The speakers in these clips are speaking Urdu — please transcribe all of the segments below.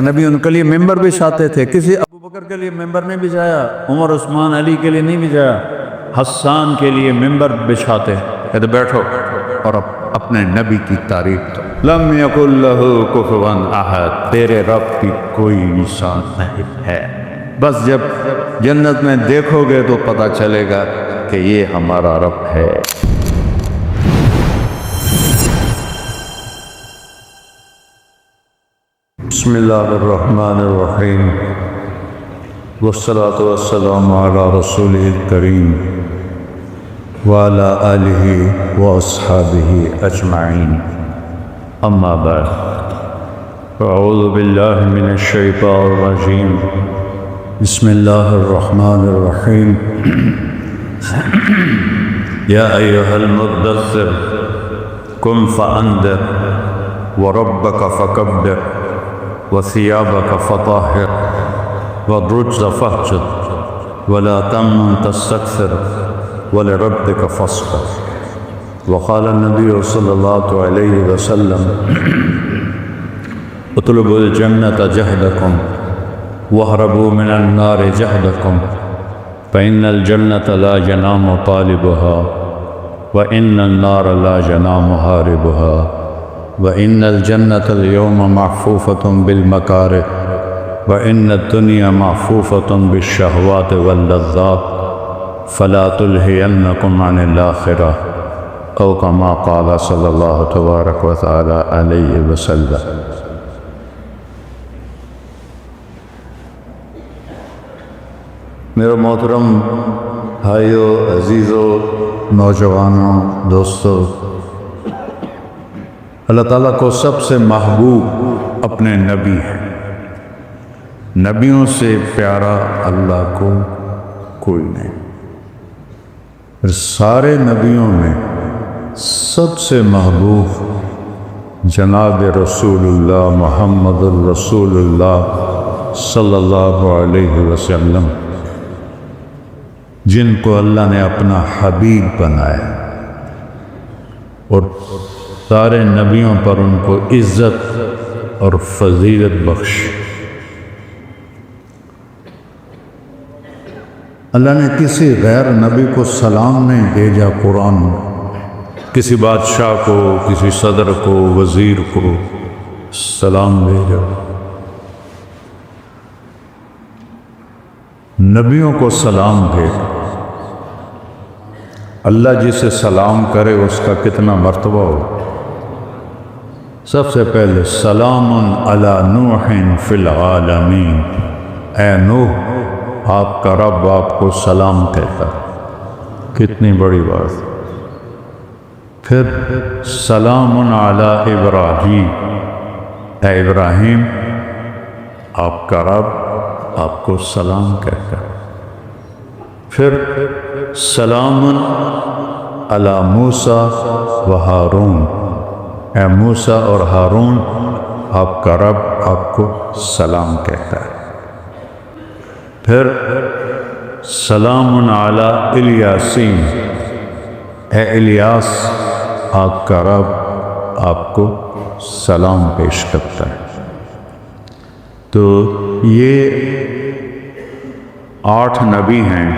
نبی ان کے لیے ممبر بچھاتے تھے، کسی ابو بکر کے لیے ممبر نہیں بچھایا، عمر عثمان علی کے لیے نہیں بچھایا، حسان کے لیے ممبر بچھاتے، کہتے بیٹھو اور اپنے نبی کی تعریف کرو۔ لم یکن لہ کفوا احد، تیرے رب کی کوئی مثال نہیں ہے۔ بس جب جنت میں دیکھو گے تو پتہ چلے گا کہ یہ ہمارا رب ہے۔ بسم اللہ الرحمن الرحیم، والصلاة والسلام علی رسولہ الکریم وعلی آلہ واصحابہ اجمعین، اما بعد، اعوذ باللہ من الشیطان الرجیم، بسم اللہ الرحمن الرحیم۔ یا ایہا المدثر قم فانذر وربک فکبر وثيابك فطهر والرجز فاهجر ولا تمنن تستكثر ولربك فاصبر۔ وقال النبي صلى الله عليه وسلم اطلبوا الجنة جهدكم واهربوا من النار جهدكم فإن الجنة لا ينام طالبها وإن النار لا ينام هاربها وَإِنَّ الْجَنَّةَ الْيَوْمَ مَعْفُوفَةٌ بِالْمَكَارِهِ وَإِنَّ الدُّنْيَا مَعْفُوفَةٌ بِالشَّهْوَاتِ وَاللَّذَّاتِ فَلَا تُلْهِيَنَّكُمْ عَنِ الْآخِرَةِ أَوْ كَمَا قَالَ صلی اللہ تبارک وتعالی علیہ وسلم۔ میرے محترم بھائیو، عزیزو، نوجوانوں، دوستو، اللہ تعالیٰ کو سب سے محبوب اپنے نبی ہیں۔ نبیوں سے پیارا اللہ کو کوئی نہیں۔ پھر سارے نبیوں میں سب سے محبوب جناب رسول اللہ محمد الرسول اللہ صلی اللہ علیہ وسلم، جن کو اللہ نے اپنا حبیب بنایا اور سارے نبیوں پر ان کو عزت اور فضیلت بخش۔ اللہ نے کسی غیر نبی کو سلام نہیں بھیجا قرآن میں، کسی بادشاہ کو، کسی صدر کو، وزیر کو سلام بھیجا۔ نبیوں کو سلام بھیجا۔ اللہ جسے سلام کرے اس کا کتنا مرتبہ ہو۔ سب سے پہلے سلام علی نوح فی العالمین، اے نوح، آپ کا رب آپ کو سلام کہتا ہے، کتنی بڑی بات۔ پھر سلام علی ابراہیم، اے ابراہیم، آپ کا رب آپ کو سلام کہتا ہے۔ پھر سلام علی موسیٰ و ہارون، اے موسیٰ اور ہارون، آپ کا رب آپ کو سلام کہتا ہے۔ پھر سلام علی الیاسین، اے الیاس، آپ کا رب آپ کو سلام پیش کرتا ہے۔ تو یہ 8 نبی ہیں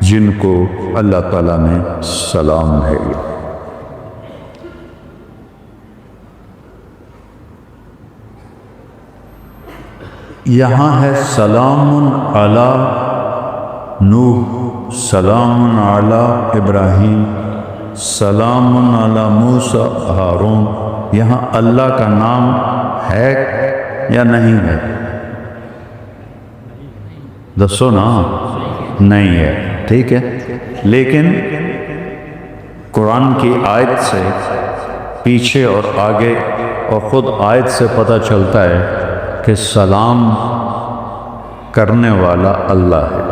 جن کو اللہ تعالیٰ نے سلام بھیجا۔ یہاں ہے سلام علی نوح، سلام علی ابراہیم، سلام علی موسیٰ ہارون۔ یہاں اللہ کا نام ہے یا نہیں ہے؟ دسو نا، نہیں ہے، ٹھیک ہے۔ لیکن قرآن کی آیت سے پیچھے اور آگے اور خود آیت سے پتہ چلتا ہے کہ سلام کرنے والا اللہ ہے۔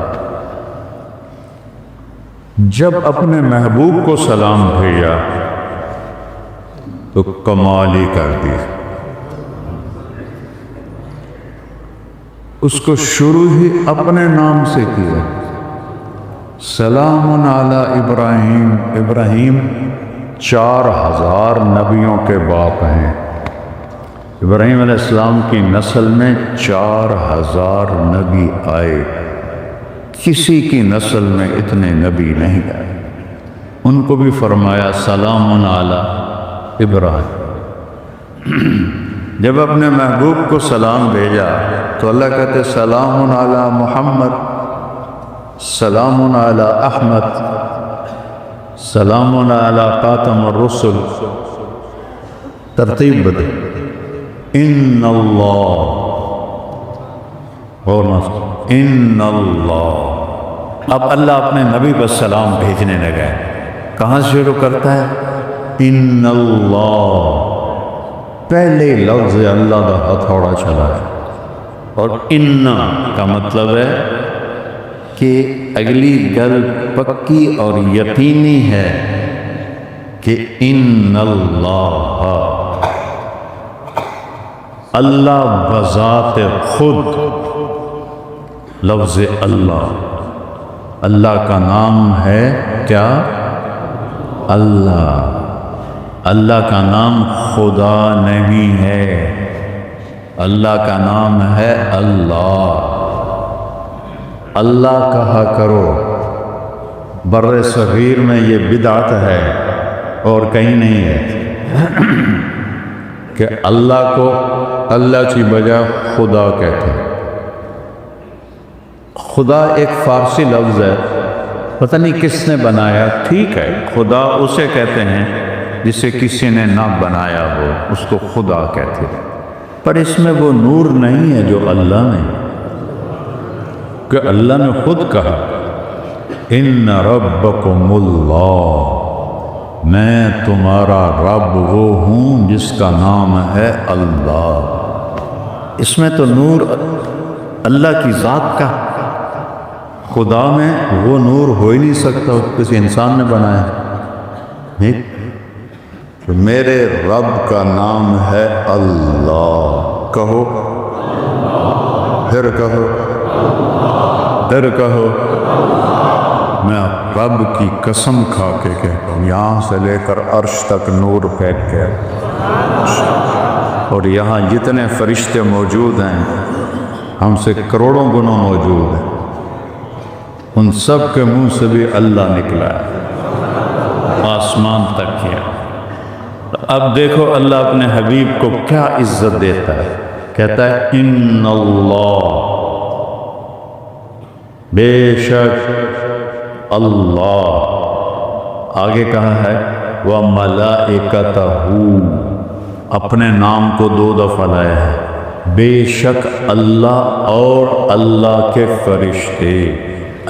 جب اپنے محبوب کو سلام بھیجا تو کمال ہی کر دی۔ اس کو شروع ہی اپنے نام سے کیا، سلام علی ابراہیم۔ ابراہیم 4000 نبیوں کے باپ ہیں، ابراہیم علیہ السلام کی نسل میں 4000 نبی آئے، کسی کی نسل میں اتنے نبی نہیں آئے۔ ان کو بھی فرمایا سلام علی ابراہیم۔ جب اپنے محبوب کو سلام بھیجا تو اللہ کہتے سلام علی محمد، سلام علی احمد، سلام علی خاتم الرسل، ترتیب بدل۔ ان اللہ اور ان اللہ، اب اللہ اپنے نبی پر سلام بھیجنے لگا ہے۔ کہاں سے شروع کرتا ہے؟ ان اللہ، پہلے لفظ اللہ کا ہتھوڑا چلا ہے، اور ان کا مطلب ہے کہ اگلی گل پکی اور یقینی ہے کہ ان اللہ، اللہ بذات خود، لفظ اللہ، اللہ کا نام ہے کیا؟ اللہ۔ اللہ کا نام خدا نہیں ہے، اللہ کا نام ہے اللہ۔ اللہ کہا کرو، بر صغیر میں یہ بدعت ہے اور کہیں نہیں ہے کہ اللہ کو اللہ کی بجائے خدا کہتے ہیں۔ خدا ایک فارسی لفظ ہے، پتہ نہیں کس نے بنایا۔ ٹھیک ہے، خدا اسے کہتے ہیں جسے کسی نے نہ بنایا ہو، اس کو خدا کہتے ہیں، پر اس میں وہ نور نہیں ہے جو اللہ نے، کہ اللہ نے خود کہا ان ربکم اللہ، میں تمہارا رب وہ ہوں جس کا نام ہے اللہ۔ اس میں تو نور اللہ کی ذات کا، خدا میں وہ نور ہو ہی نہیں سکتا، کسی انسان نے بنایا نہیں۔ تو میرے رب کا نام ہے اللہ، کہو، پھر کہو، پھر کہو۔ میں رب کی قسم کھا کے کہتا ہوں، یہاں سے لے کر عرش تک نور پھینک کے، اور یہاں جتنے فرشتے موجود ہیں، ہم سے کروڑوں گنا موجود ہیں، ان سب کے منہ سے بھی اللہ نکلا ہے، آسمان تک کیا۔ اب دیکھو اللہ اپنے حبیب کو کیا عزت دیتا ہے، کہتا ہے ان اللہ، بے شک اللہ، آگے کہا ہے وَمَلَائِكَتَهُ، اپنے نام کو 2 دفعہ لایا ہے، بے شک اللہ اور اللہ کے فرشتے۔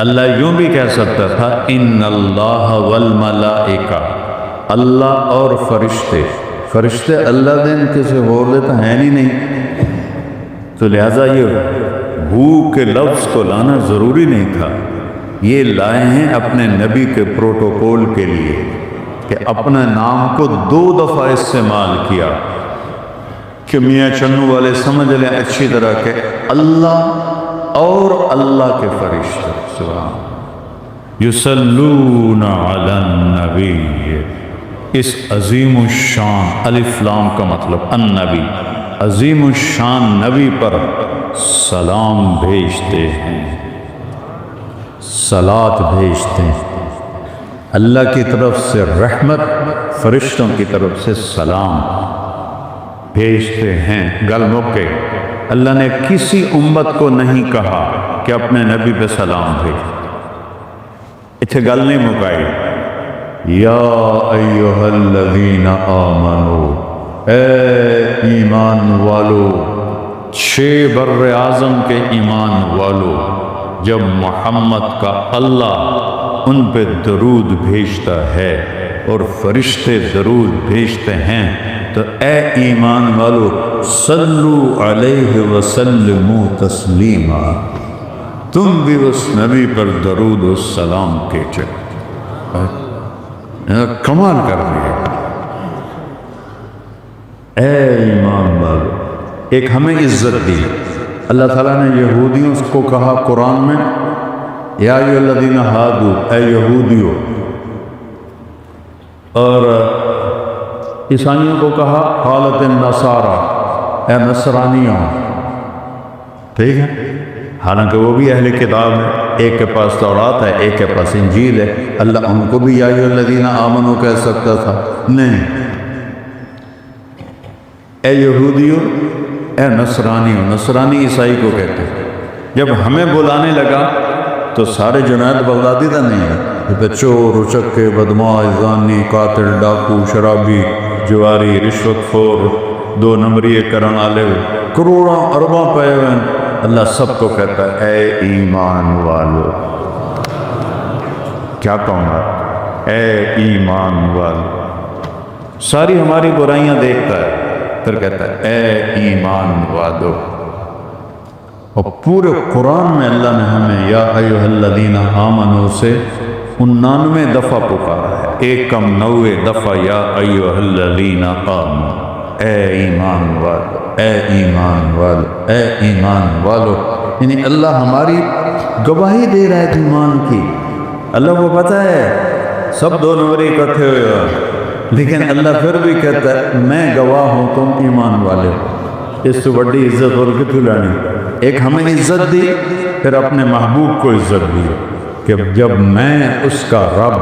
اللہ یوں بھی کہہ سکتا تھا ان اللہ والملائکہ، اللہ اور فرشتے، فرشتے اللہ دین کسی اور دے تو ہیں ہی نہیں، تو لہٰذا یہ ہو کے لفظ کو لانا ضروری نہیں تھا، یہ لائے ہیں اپنے نبی کے پروٹوکول کے لیے کہ اپنے نام کو 2 دفعہ استعمال کیا، کہ میاں چنو والے سمجھ لیں اچھی طرح کہ اللہ اور اللہ کے فرشتے سبحان یصلون علی النبی، اس عظیم الشان، الف لام کا مطلب النبی، عظیم الشان نبی پر سلام بھیجتے ہیں، صلات بھیجتے ہیں، اللہ کی طرف سے رحمت، فرشتوں کی طرف سے سلام بھیجتے ہیں۔ گل موقع اللہ نے کسی امت کو نہیں کہا کہ اپنے نبی پہ سلام بھیج، اتھے گل نہیں مکائی۔ یا ایہا الذین آمنوا، اے ایمان والو، 6 بر اعظم کے ایمان والو، جب محمد کا اللہ ان پہ درود بھیجتا ہے اور فرشتے درود بھیجتے ہیں، تو اے ایمان والو صلو علیہ وسلموا تسلیما، تم بھی اس نبی پر درود و سلام کیجئے۔ کمال کر دیا۔ اے ایمان والو، ایک ہمیں عزت دی۔ اللہ تعالیٰ نے یہودیوں کو کہا قرآن میں یا ایھا الذین ہادو، اے یہودیوں، اور عیسائیوں کو کہا قالت النصارى، اے نصرانیوں، ٹھیک ہے، حالانکہ وہ بھی اہل کتاب ہے، ایک کے پاس تورات ہے، ایک کے پاس انجیل ہے، اللہ ان کو بھی یا ایھا الذین آمنوا کہہ سکتا تھا؟ نہیں، اے یہودیوں، اے نصرانیوں، نصرانی عیسائی کو کہتے ہیں۔ جب ہمیں بلانے لگا تو سارے جنید بغدادی تو نہیں ہے، چور، اچکے، بدماش، زانی، قاتل، ڈاکو، شرابی، جواری، رشوت خور، 2 نمبری کرن والے، کروڑوں ارباں پے ہوئے ہیں۔ اللہ سب کو کہتا ہے اے ایمان والو، کیا کہوں گا، اے ایمان والو، ساری ہماری برائیاں دیکھتا ہے، پھر کہتا ہے اے ایمان والو۔ اور پورے قرآن میں اللہ نے ہمیں یا ایھا الذین آمنوا سے 99 دفعہ پکارا ہے، ایک کم 90 دفعہ یا ایھا الذین آمنوا، اے ایمان والو، اے ایمان والو، اے ایمان والو۔ یعنی اللہ ہماری گواہی دے رہا ہے ایمان کی۔ اللہ کو پتہ ہے سب 2 نمبری اکٹھے ہوئے ہیں، لیکن اللہ پھر بھی کہتا ہے میں گواہ ہوں تم ایمان والے ہو۔ اس سے بڑی عزت اور کتنی لانی؟ ایک ہمیں عزت دی، پھر اپنے محبوب کو عزت دی کہ جب میں اس کا رب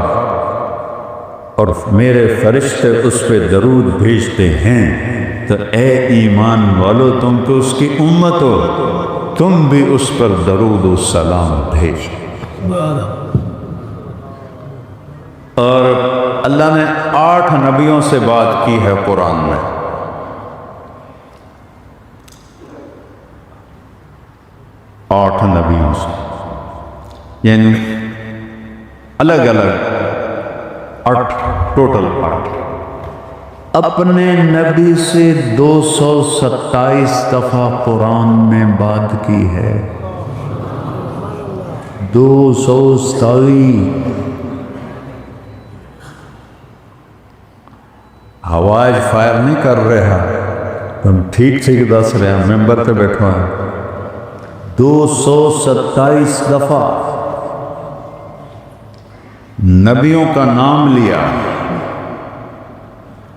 اور میرے فرشتے اس پہ درود بھیجتے ہیں تو اے ایمان والو تم تو اس کی امت ہو، تم بھی اس پر درود و سلام بھیجو۔ اور اللہ نے 8 نبیوں سے بات کی ہے قرآن میں، 8 نبیوں سے، یعنی الگ الگ 8، ٹوٹل 8۔ اپنے نبی سے 227 دفعہ قرآن میں بات کی ہے، 227۔ ہوائج فائر نہیں کر رہے ہیں، ہم ٹھیک ٹھیک دس رہے ہیں، ممبر پہ بیٹھا ہیں۔ 227 دفعہ نبیوں کا نام لیا،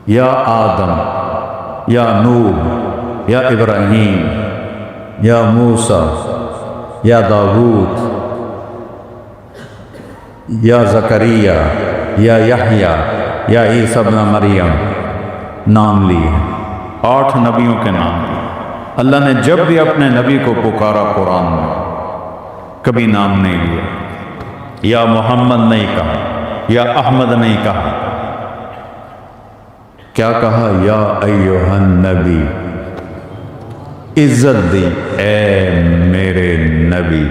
یا آدم، یا نوح، یا ابراہیم، یا موسیٰ، یا داؤد، یا زکریا، یا یحییٰ، یا عیسیٰ ابن مریم، نام لیے، 8 نبیوں کے نام لیے۔ اللہ نے جب بھی اپنے نبی کو پکارا قرآن میں کبھی نام نہیں لیا، یا محمد نہیں کہا، یا احمد نہیں کہا، کیا کہا؟ یا ایھا النبی، عزت دی، اے میرے نبی۔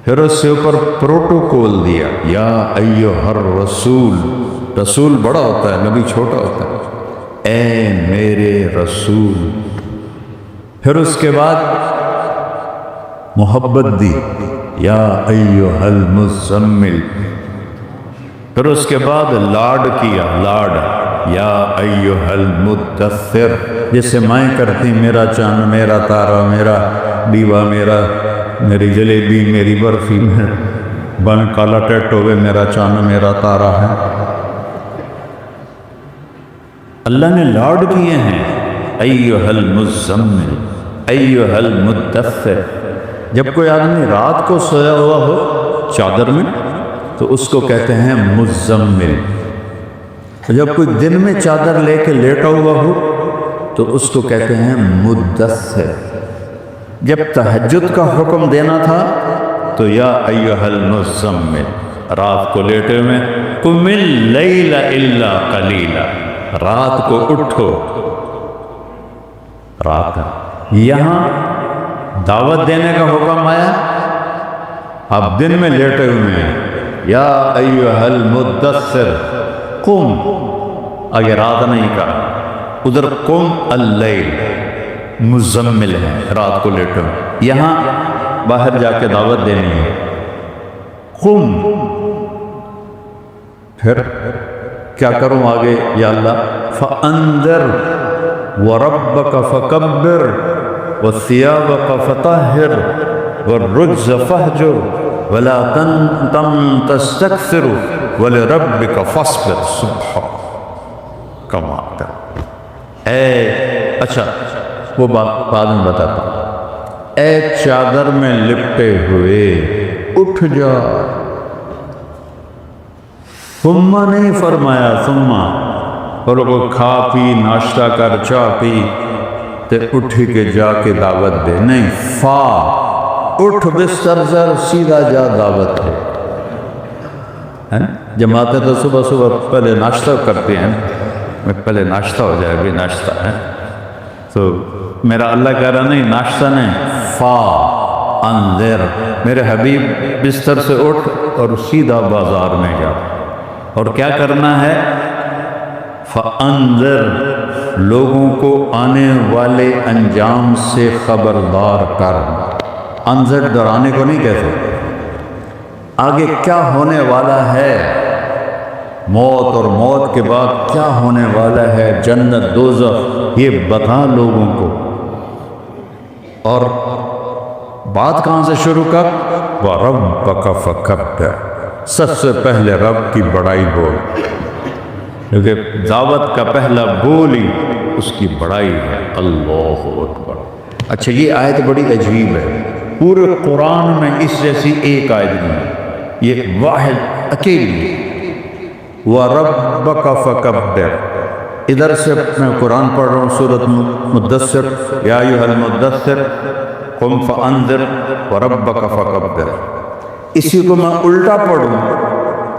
پھر اس سے اوپر پروٹوکول دیا، یا ایھا الرسول، رسول بڑا ہوتا ہے، نبی چھوٹا ہوتا ہے، اے میرے رسول۔ پھر اس کے بعد محبت دی، یا ایھا المزمل۔ پھر اس کے بعد لاڈ کیا، لاڈ، یا ایھا المدثر، جسے مائیں کرتی میرا چاند، میرا تارا، میرا دیوا، میری جلیبی، میری برفی، بن کالا ٹیٹ ہوئے، میرا چاند میرا تارا ہے۔ اللہ نے لاڈ کیے ہیں، ایھا المزمل، ایھا المدثر۔ جب کوئی آدمی رات کو سویا ہوا ہو چادر میں تو اس کو کہتے ہیں مزمل، جب کوئی دن میں چادر لے کے لیٹا ہوا ہو تو اس کو کہتے ہیں مدثر۔ جب تہجد کا حکم دینا تھا تو یا ایھا المزمل، رات کو لیٹے ہوئے، قم اللیل الا قلیلا، رات کو اٹھو، رات۔ یہاں دعوت دینے کا حکم آیا، آپ دن میں لیٹے ہوئے ہیں، یا ایھا المدثر قم، آگے رات نہیں کہا، ادھر قم اللیل، مزمل ہے، رات کو لیٹے ہوئے، یہاں باہر جا کے دعوت دینی ہے، قم۔ پھر کیا کروں آگے؟ یا اللہ، فانذر وربک فکبر وثیابک فطہر والرجز فہجر ولا تستکثر ولربک فاصبر۔ سبحان کما، اے اچھا وہ بعد میں بتاتا ہوں۔ اے چادر میں لپٹے ہوئے اٹھ جا، ثم نہیں فرمایا ثم، اور وہ کھا پی ناشتہ کر چاہ پی تے اٹھی کے جا کے دعوت دے، نہیں، فا اٹھ بستر زر سیدھا جا دعوت دے۔ جماعتیں تو صبح صبح پہلے ناشتہ کرتے ہیں، پہلے ناشتہ ہو جائے، بھی ناشتہ ہے تو میرا اللہ کہہ رہا نہیں، ناشتہ نہیں، فا انذر، میرے حبیب بستر سے اٹھ اور سیدھا بازار میں جا، اور کیا کرنا ہے؟ فَأَنذِرْ، لوگوں کو آنے والے انجام سے خبردار کر۔ انذر ڈرانے کو نہیں کہتے، آگے کیا ہونے والا ہے، موت اور موت کے بعد کیا ہونے والا ہے، جنت دوزخ، یہ بتا لوگوں کو۔ اور بات کہاں سے شروع کر؟ وَرَبَّكَ فَكَبِّرْ، سب سے پہلے رب کی بڑائی بول، کیونکہ دعوت کا پہلا بول ہی اس کی بڑائی ہے، اللہ اکبر۔ اچھا یہ آیت بڑی عجیب ہے، پورے قرآن میں اس جیسی ایک آیت نہیں ہے، یہ واحد اکیلی۔ وَرَبَّكَ فَكَبِّرْ، ادھر سے میں قرآن پڑھ رہا ہوں، سورۃ مدثر، یا ایھا المدثر قم فانذر وربک فکبر، اسی کو میں الٹا پڑھوں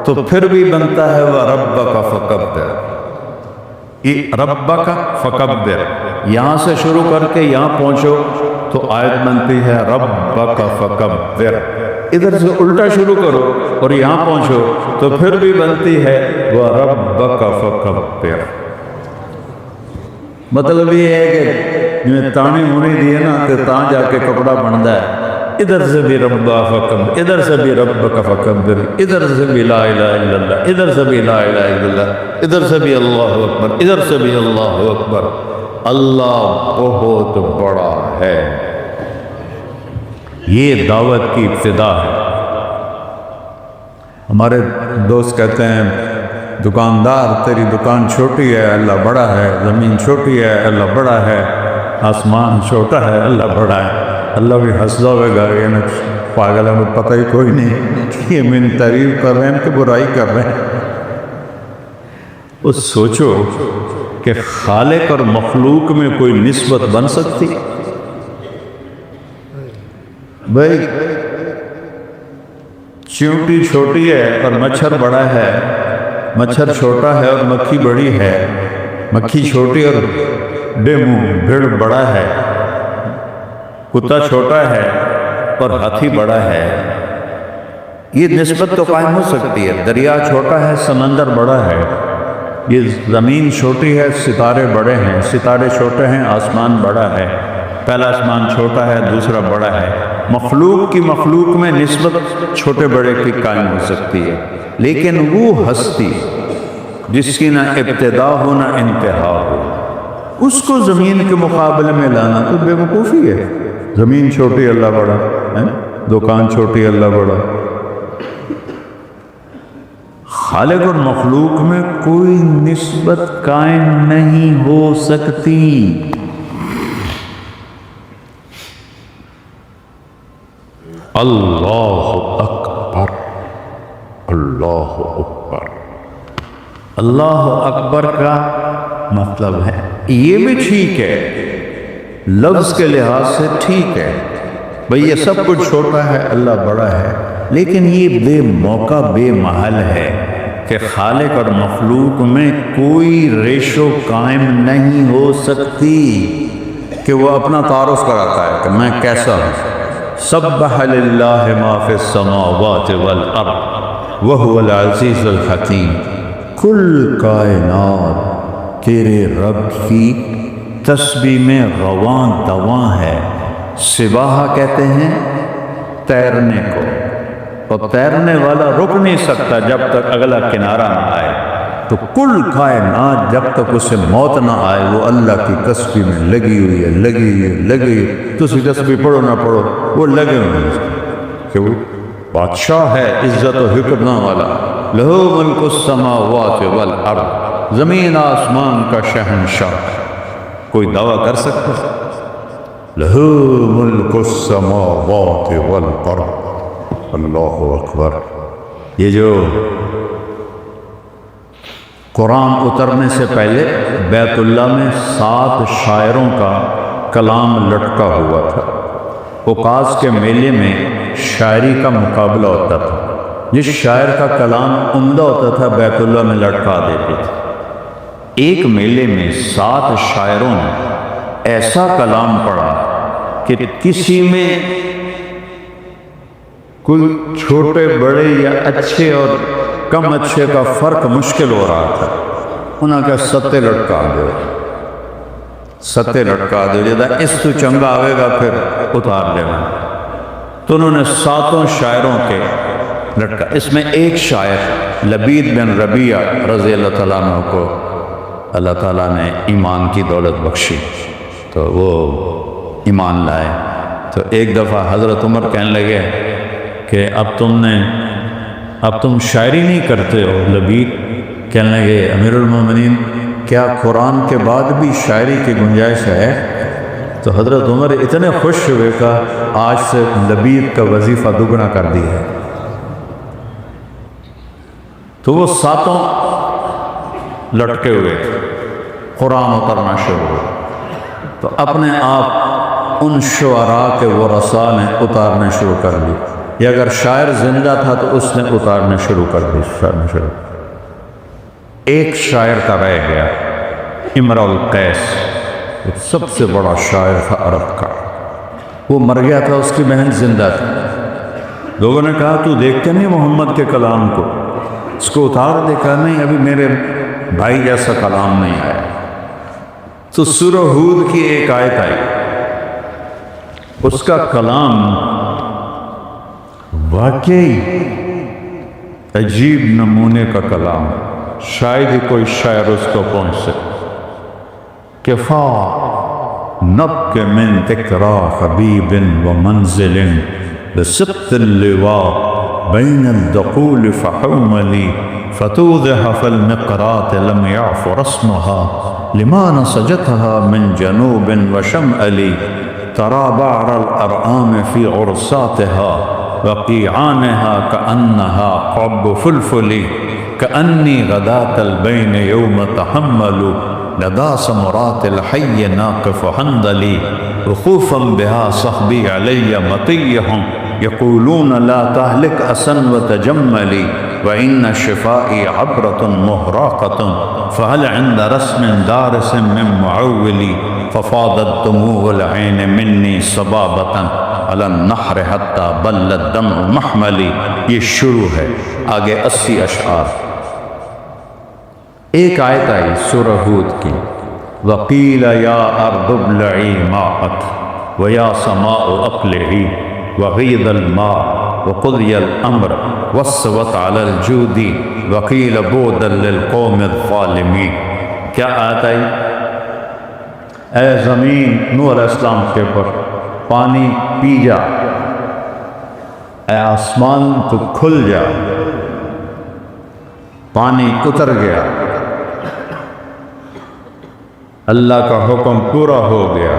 تو پھر بھی بنتا ہے وربک فکبر، ربک فکبر، یہاں سے شروع کر کے یہاں پہنچو تو آیت بنتی ہے ربک فکبر، ادھر سے الٹا شروع کرو اور یہاں پہنچو تو پھر بھی بنتی ہے وربک فکبر۔ مطلب یہ ہے کہ جو تانی ہونی دی ہے نا کہ تاں جا کے کپڑا بنتا ہے، ادھر سے بھی ربا فکبر، ادھر سے بھی ربک فکبر، ادھر سے بھی لا الہ الا اللہ، ادھر سے بھی لا الہ الا اللہ، ادھر سے بھی اللہ اکبر، ادھر سے بھی اللہ اکبر۔ اللہ بہت بڑا ہے، یہ دعوت کی ابتدا ہے۔ ہمارے دوست کہتے ہیں دکاندار تیری دکان چھوٹی ہے اللہ بڑا ہے، زمین چھوٹی ہے اللہ بڑا ہے، آسمان چھوٹا ہے اللہ بڑا ہے۔ اللہ بھی ہنسدا ہوئے گا، یہ پاگل ہے، پتہ ہی کوئی نہیں یہ من تعریف کر رہے ہیں کہ برائی کر رہے ہیں۔ اس سوچو کہ خالق اور مخلوق میں کوئی نسبت بن سکتی؟ بھائی چیونٹی چھوٹی ہے اور مچھر بڑا ہے، مچھر چھوٹا ہے اور مکھی بڑی ہے، مکھی چھوٹی اور بھیڑ بڑا ہے، کتا چھوٹا ہے اور ہاتھی بڑا ہے، یہ نسبت تو قائم ہو سکتی ہے۔ دریا چھوٹا ہے سمندر بڑا ہے، یہ زمین چھوٹی ہے ستارے بڑے ہیں، ستارے چھوٹے ہیں آسمان بڑا ہے، پہلا آسمان چھوٹا ہے دوسرا بڑا ہے۔ مخلوق کی مخلوق میں نسبت چھوٹے بڑے کی قائم ہو سکتی ہے، لیکن وہ ہستی جس کی نہ ابتدا ہو نہ انتہا ہو، اس کو زمین کے مقابلے میں لانا تو بے وقوفی ہے۔ زمین چھوٹی اللہ بڑا ہے، دکان چھوٹی اللہ بڑا۔ خالق اور مخلوق میں کوئی نسبت قائم نہیں ہو سکتی۔ اللہ اکبر، اللہ اکبر۔ اللہ اکبر کا مطلب ہے یہ بھی ٹھیک ہے، لفظ کے لحاظ سے ٹھیک ہے، بھئی یہ سب کچھ چھوٹا ہے اللہ بڑا ہے، لیکن یہ بے موقع بے محل ہے کہ خالق اور مخلوق میں کوئی ریشو قائم نہیں ہو سکتی کہ وہ اپنا تعارف کراتا ہے کہ میں کیسا ہوں۔ سبح للہ ما فی السماوات والارض وہو العزیز الحکیم، کل کائنات تیرے رب کی تسبیح میں رواں دواں ہے۔ سباحہ کہتے ہیں تیرنے کو، اور تیرنے والا رک نہیں سکتا جب تک اگلا کنارہ نہ آئے، تو کل کائنات جب تک اسے موت نہ آئے وہ اللہ کی تسبیح میں لگی ہوئی ہے، لگی ہوئی ہے، لگی ہوئی ہے۔ تو اسی تسبیح پڑھو نہ پڑھو وہ لگے ہوئے ہیں کہ وہ بادشاہ ہے عزت و حکمہ والا، لہو ملک السماوات والارض، زمین آسمان کا شہنشاہ۔ کوئی دعویٰ کر سکتا ہے؟ لہو ملک السماوات والارض، اللہ اکبر۔ یہ جو قرآن اترنے سے پہلے بیت اللہ میں 7 شاعروں کا کلام لٹکا ہوا تھا۔ اوقاز کے میلے میں شاعری کا مقابلہ ہوتا تھا، جس شاعر کا کلام عمدہ ہوتا تھا بیت اللہ میں لٹکا دیتے تھے۔ ایک میلے میں 7 شاعروں نے ایسا کلام پڑھا کہ کسی میں کوئی چھوٹے بڑے یا اچھے اور کم اچھے کا فرق مشکل ہو رہا تھا۔ انہوں نے کہا ستے لٹکا دو، ستے لٹکا دو، جدا اس تو چنگا آئے گا پھر اتار لے گا۔ تو انہوں نے 7 شاعروں کے لٹکا۔ اس میں ایک شاعر لبید بن ربیعہ رضی اللہ تعالیٰ عنہ کو اللہ تعالیٰ نے ایمان کی دولت بخشی، تو وہ ایمان لائے۔ تو ایک دفعہ حضرت عمر کہنے لگے کہ اب تم شاعری نہیں کرتے ہو؟ لبید کہنے لگے امیر المومنین کیا قرآن کے بعد بھی شاعری کی گنجائش ہے؟ تو حضرت عمر اتنے خوش ہوئے کہ آج سے لبید کا وظیفہ دگنا کر دیا ہے۔ تو وہ 7 لٹکے ہوئے تھے، قرآن اترنا شروع ہوا، تو اپنے آپ ان شعراء کے ورثاء نے اتارنے شروع کر دی۔ یا اگر شاعر زندہ تھا تو اس نے اتارنے شروع کر دی۔ ایک شاعر کا رہ گیا، امرؤ القیس، سب سے بڑا شاعر تھا عرب کا، وہ مر گیا تھا، اس کی بہن زندہ تھی۔ لوگوں نے کہا تو دیکھتے نہیں محمد کے کلام کو، اس کو اتار دے۔ کہا نہیں، ابھی میرے بھائی جیسا کلام نہیں آیا۔ تو سورہ ہود کی ایک آیت آئی، اس کا کلام واقعی عجیب نمونے کا کلام، شاید ہی کوئی شاعر اس کو پہنچ سکے۔ کفا نبک من ذکرا حبیب و منزل بسبط اللواء بین الدقول فحوملی فتوضح فالمقرات لم يعف رسمها لما نسجتها من جنوب وشمأل ترى بعر الأرآم في عرصاتها وقيعانها كأنها قعب فلفل كأني غداة البين يوم تحمل لدى سمرات الحي ناقف حندلي وخوفا بها صحبي علي مطيهم يقولون لا تهلك أسا وتجملي وإن شفائي عبرة مهراقة فهل عند رسم دارس من معولي ففاضت دموع العين مني صبابة على النحر حتى بل الدمع محملي۔ یہ شروع ہے، آگے 80 اشعار۔ ایک آیت آئی سورہ ہود کی، وَقِيلَ يَا أَرْضُ ابْلَعِي مَاءَكِ وَيَا سَمَاءُ أَقْلِعِي وَغِيضَ الْمَاءُ وَقُضِيَ الْأَمْرُ وَاسْتَوَتْ عَلَى الْجُودِ وَقِيلَ بُعْدًا لِلْقَوْمِ الظَّالِمِينَ۔ کیا آیت آئی؟ اے زمین، نوح علیہ السلام کے پر پانی پی جا، اے آسمان تو کھل جا، پانی اتر گیا، اللہ کا حکم پورا ہو گیا،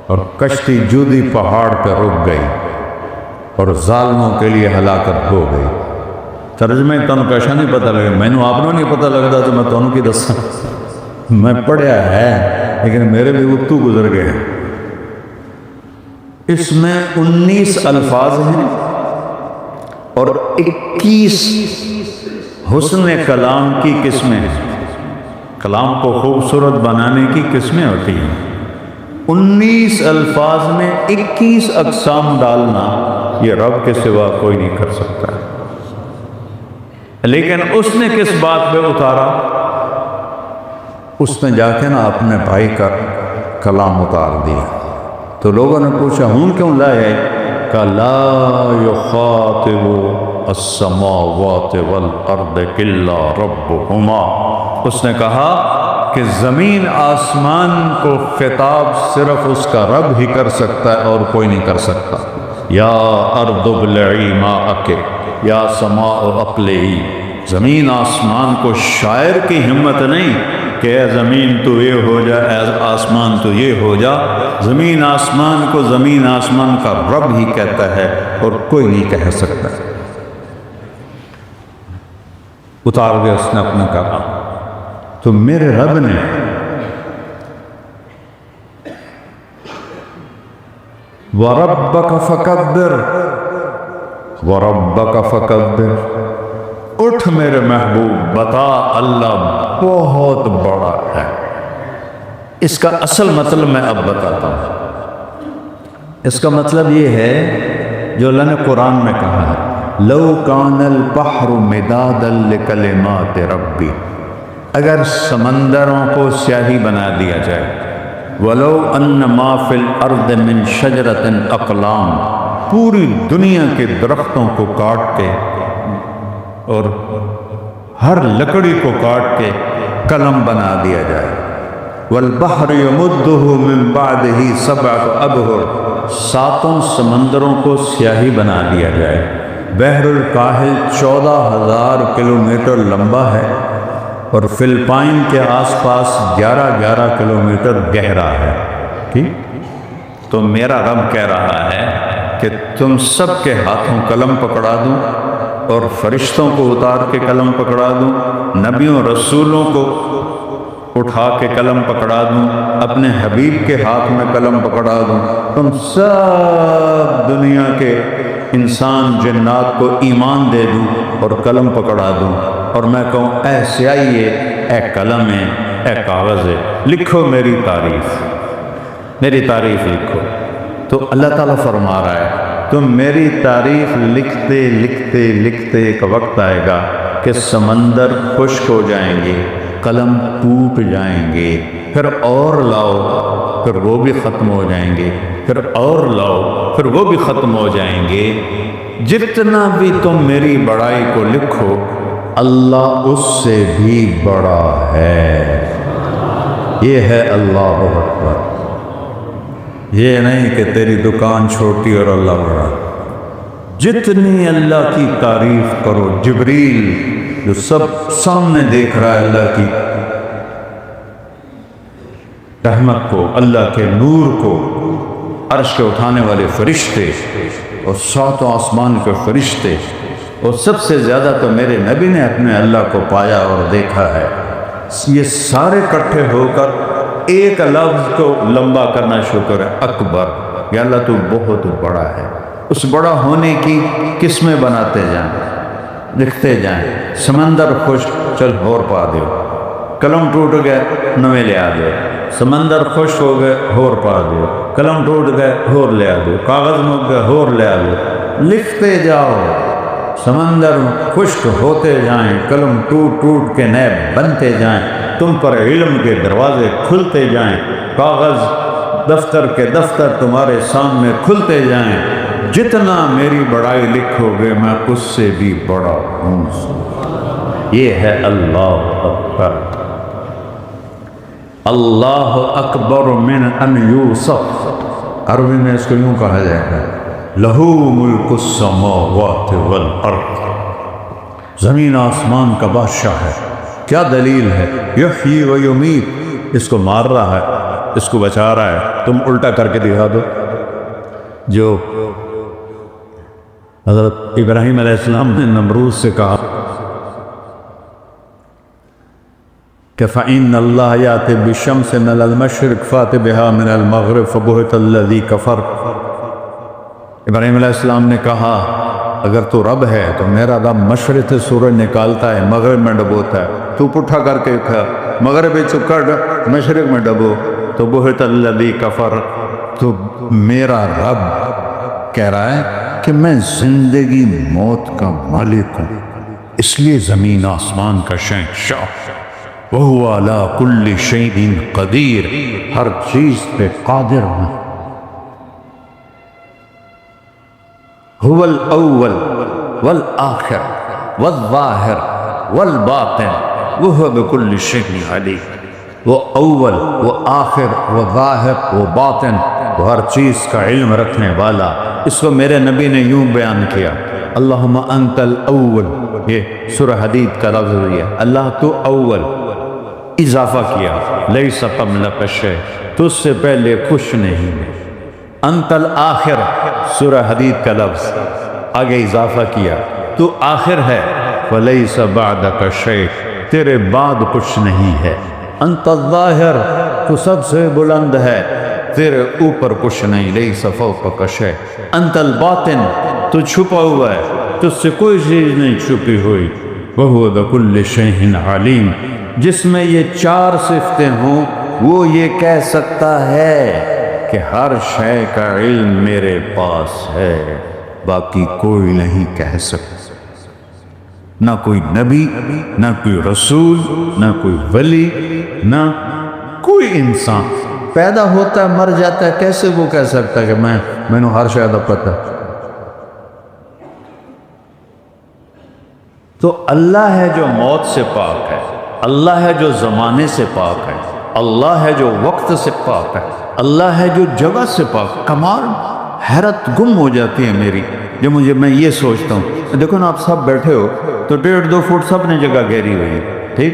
اور کشتی جودی پہاڑ پہ رک گئی اور ظالموں کے لیے ہلاکت ہو گئی۔ ترجمے تنوں کیسا نہیں پتہ لگا، میں نے آپ نہیں پتہ لگتا تو میں تنوں کی دساں، میں پڑھیا ہے لیکن میرے بھی اتو گزر گئے۔ اس میں 19 الفاظ ہیں اور 21 حسن کلام کی قسمیں ہیں۔ کلام کو خوبصورت بنانے کی قسمیں ہوتی ہیں۔ 19 الفاظ میں 21 اقسام ڈالنا یہ رب کے سوا کوئی نہیں کر سکتا ہے۔ لیکن اس نے کس بات پہ اتارا؟ اس نے جا کے نا اپنے بھائی کا کلام اتار دیا۔ تو لوگوں نے پوچھا ہوں کیوں لائے؟ کہ لا یخاطب السماوات والارض الا ربہما۔ اس نے کہا کہ زمین آسمان کو خطاب صرف اس کا رب ہی کر سکتا ہے اور کوئی نہیں کر سکتا۔ یا ارض ابلعی ماءک یا سماء اقلعی، زمین آسمان کو شاعر کی ہمت نہیں، کہ اے زمین تو یہ ہو جا، اے آسمان تو یہ ہو جا۔ زمین آسمان کو زمین آسمان کا رب ہی کہتا ہے اور کوئی نہیں کہہ سکتا۔ اتار دیا اس نے اپنا کہا۔ تو میرے رب نے وَرَبَّكَ فَكَبِّرْ وَرَبَّكَ فَكَبِّرْ، اٹھ میرے محبوب بتا اللہ بہت بڑا ہے۔ اس کا اصل مطلب میں اب بتاتا ہوں۔ اس کا مطلب یہ ہے جو اللہ نے قرآن میں کہا ہے، لو کان البحر مدادا لکلمات ربی، اگر سمندروں کو سیاہی بنا دیا جائے، ولو ان ما فی الارض من شجرۃ اقلام، پوری دنیا کے درختوں کو کاٹ کے اور ہر لکڑی کو کاٹ کے قلم بنا دیا جائے، والبحر یمدہ من بعدہ سبعۃ ابحر، ساتوں سمندروں کو سیاہی بنا دیا جائے۔ بحر الکاہل 14,000 کلومیٹر لمبا ہے اور فلپائن کے آس پاس 11 کلومیٹر گہرا ہے۔ ٹھیک؟ تو میرا رب کہہ رہا ہے کہ تم سب کے ہاتھوں قلم پکڑا دوں اور فرشتوں کو اتار کے قلم پکڑا دوں، نبیوں رسولوں کو اٹھا کے قلم پکڑا دوں، اپنے حبیب کے ہاتھ میں قلم پکڑا دوں، تم سب دنیا کے انسان جنات کو ایمان دے دوں اور قلم پکڑا دوں، اور میں کہوں اے سیاہی اے قلم ہے، اے کاغذ ہے، لکھو میری تعریف لکھو۔ تو اللہ تعالیٰ فرما رہا ہے تم میری تعریف لکھتے لکھتے لکھتے ایک وقت آئے گا کہ سمندر خشک ہو جائیں گے، قلم ٹوٹ جائیں گے، پھر اور لاؤ، پھر وہ بھی ختم ہو جائیں گے، پھر اور لاؤ، پھر وہ بھی ختم ہو جائیں گے۔ جتنا بھی تم میری بڑائی کو لکھو، اللہ اس سے بھی بڑا ہے۔ یہ ہے اللہ اکبر۔ یہ نہیں کہ تیری دکان چھوٹی اور اللہ بڑا۔ جتنی اللہ کی تعریف کرو، جبریل جو سب سامنے دیکھ رہا ہے اللہ کی رحمت کو، اللہ کے نور کو، عرش کے اٹھانے والے فرشتے اور ساتوں آسمان کے فرشتے، اور سب سے زیادہ تو میرے نبی نے اپنے اللہ کو پایا اور دیکھا ہے، یہ سارے اکٹھے ہو کر ایک لفظ کو لمبا کرنا شکر ہے، اکبر، یا اللہ تو بہت بڑا ہے۔ اس بڑا ہونے کی قسمیں بناتے جائیں، لکھتے جائیں۔ سمندر خشک، چل ہور پا دیو، قلم ٹوٹ گئے نویں لے آ دو، سمندر خشک ہو گئے ہور پا دیو، قلم ٹوٹ گئے ہور لے آ دو، کاغذ مک گئے ہور لے آ دو، لکھتے جاؤ، سمندر خشک ہوتے جائیں، قلم ٹوٹ ٹوٹ کے نئے بنتے جائیں، تم پر علم کے دروازے کھلتے جائیں، کاغذ دفتر کے دفتر تمہارے سامنے کھلتے جائیں۔ جتنا میری بڑائی لکھو گے میں اس سے بھی بڑا ہوں۔ یہ ہے اللہ اکبر۔ اللہ اکبر من ان یوصف، عربی میں اس کو یوں کہا جائے گا، لہو ملک السماوات والارض، زمین آسمان کا بادشاہ ہے۔ کیا دلیل ہے؟ یحیی و یمیت، اس کو مار رہا ہے، اس کو بچا رہا ہے۔ تم الٹا کر کے دکھا دو جو حضرت ابراہیم علیہ السلام نے نمرود سے کہا کہ فَإِنَّ اللَّهَ يَأْتِي بِالشَّمْسِ مِنَ الْمَشْرِقِ فَأْتِ بِهَا مِنَ الْمَغْرِبِ فَبُهِتَ الَّذِي كَفَرَ۔ ابراہیم علیہ السلام نے کہا اگر تو رب ہے تو میرا رب مشرق سے سورج نکالتا ہے، مغرب میں ڈبوتا ہے، تو پٹھا کر کے کھا، مغرب چکر مشرق میں ڈبو، تو بہت الذی کفر۔ تو میرا رب کہہ رہا ہے کہ میں زندگی موت کا مالک ہوں، اس لیے زمین آسمان کا شہنشاہ، وَهُوَ عَلَىٰ كُلِّ شَيْءٍ قَدِيرٌ، ہر چیز پہ قادر ہوں۔ هو الاول والآخر والظاہر والباطن وهو بكل شيء علیم۔ وہ اول، وہ آخر، وہ ظاہر، وہ باطن، وہ ہر چیز کا علم رکھنے والا۔ اس کو میرے نبی نے یوں بیان کیا، اللہم انت الاول، یہ سورہ حدید کا لفظ ہے، اللہ تو اول، اضافہ کیا، لیس قبلک شیء، تجھ سے پہلے کچھ نہیں ہے، انت الآخر، سورہ حدید کا لفظ، آگے اضافہ کیا، تو آخر ہے، ولیس بعدک شیء، تیرے بعد کچھ نہیں ہے، انت الظاہر، تو سب سے بلند ہے، تیرے اوپر کچھ نہیں، لیس فوقک شیء، انت الباطن، تو چھپا ہوا ہے، تجھ سے کوئی چیز نہیں چھپی ہوئی، وہو بکل شیء علیم، جس میں یہ چار صفتیں ہوں وہ یہ کہہ سکتا ہے کہ ہر شے کا علم میرے پاس ہے، باقی کوئی نہیں کہہ سکتا، نہ کوئی نبی، نہ کوئی رسول، نہ کوئی ولی، نہ کوئی انسان پیدا ہوتا ہے مر جاتا ہے، کیسے وہ کہہ سکتا ہے کہ میں نے ہر شے دا پتہ۔ تو اللہ ہے جو موت سے پاک ہے، اللہ ہے جو زمانے سے پاک ہے، اللہ ہے جو وقت سے پاک ہے، اللہ ہے جو جگہ سے پاک۔ کمال، حیرت گم ہو جاتی ہے میری جو میں یہ سوچتا ہوں، دیکھو نا آپ سب بیٹھے ہو تو 1.5-2 فٹ سب نے جگہ گھیری ہوئی ہے، ٹھیک،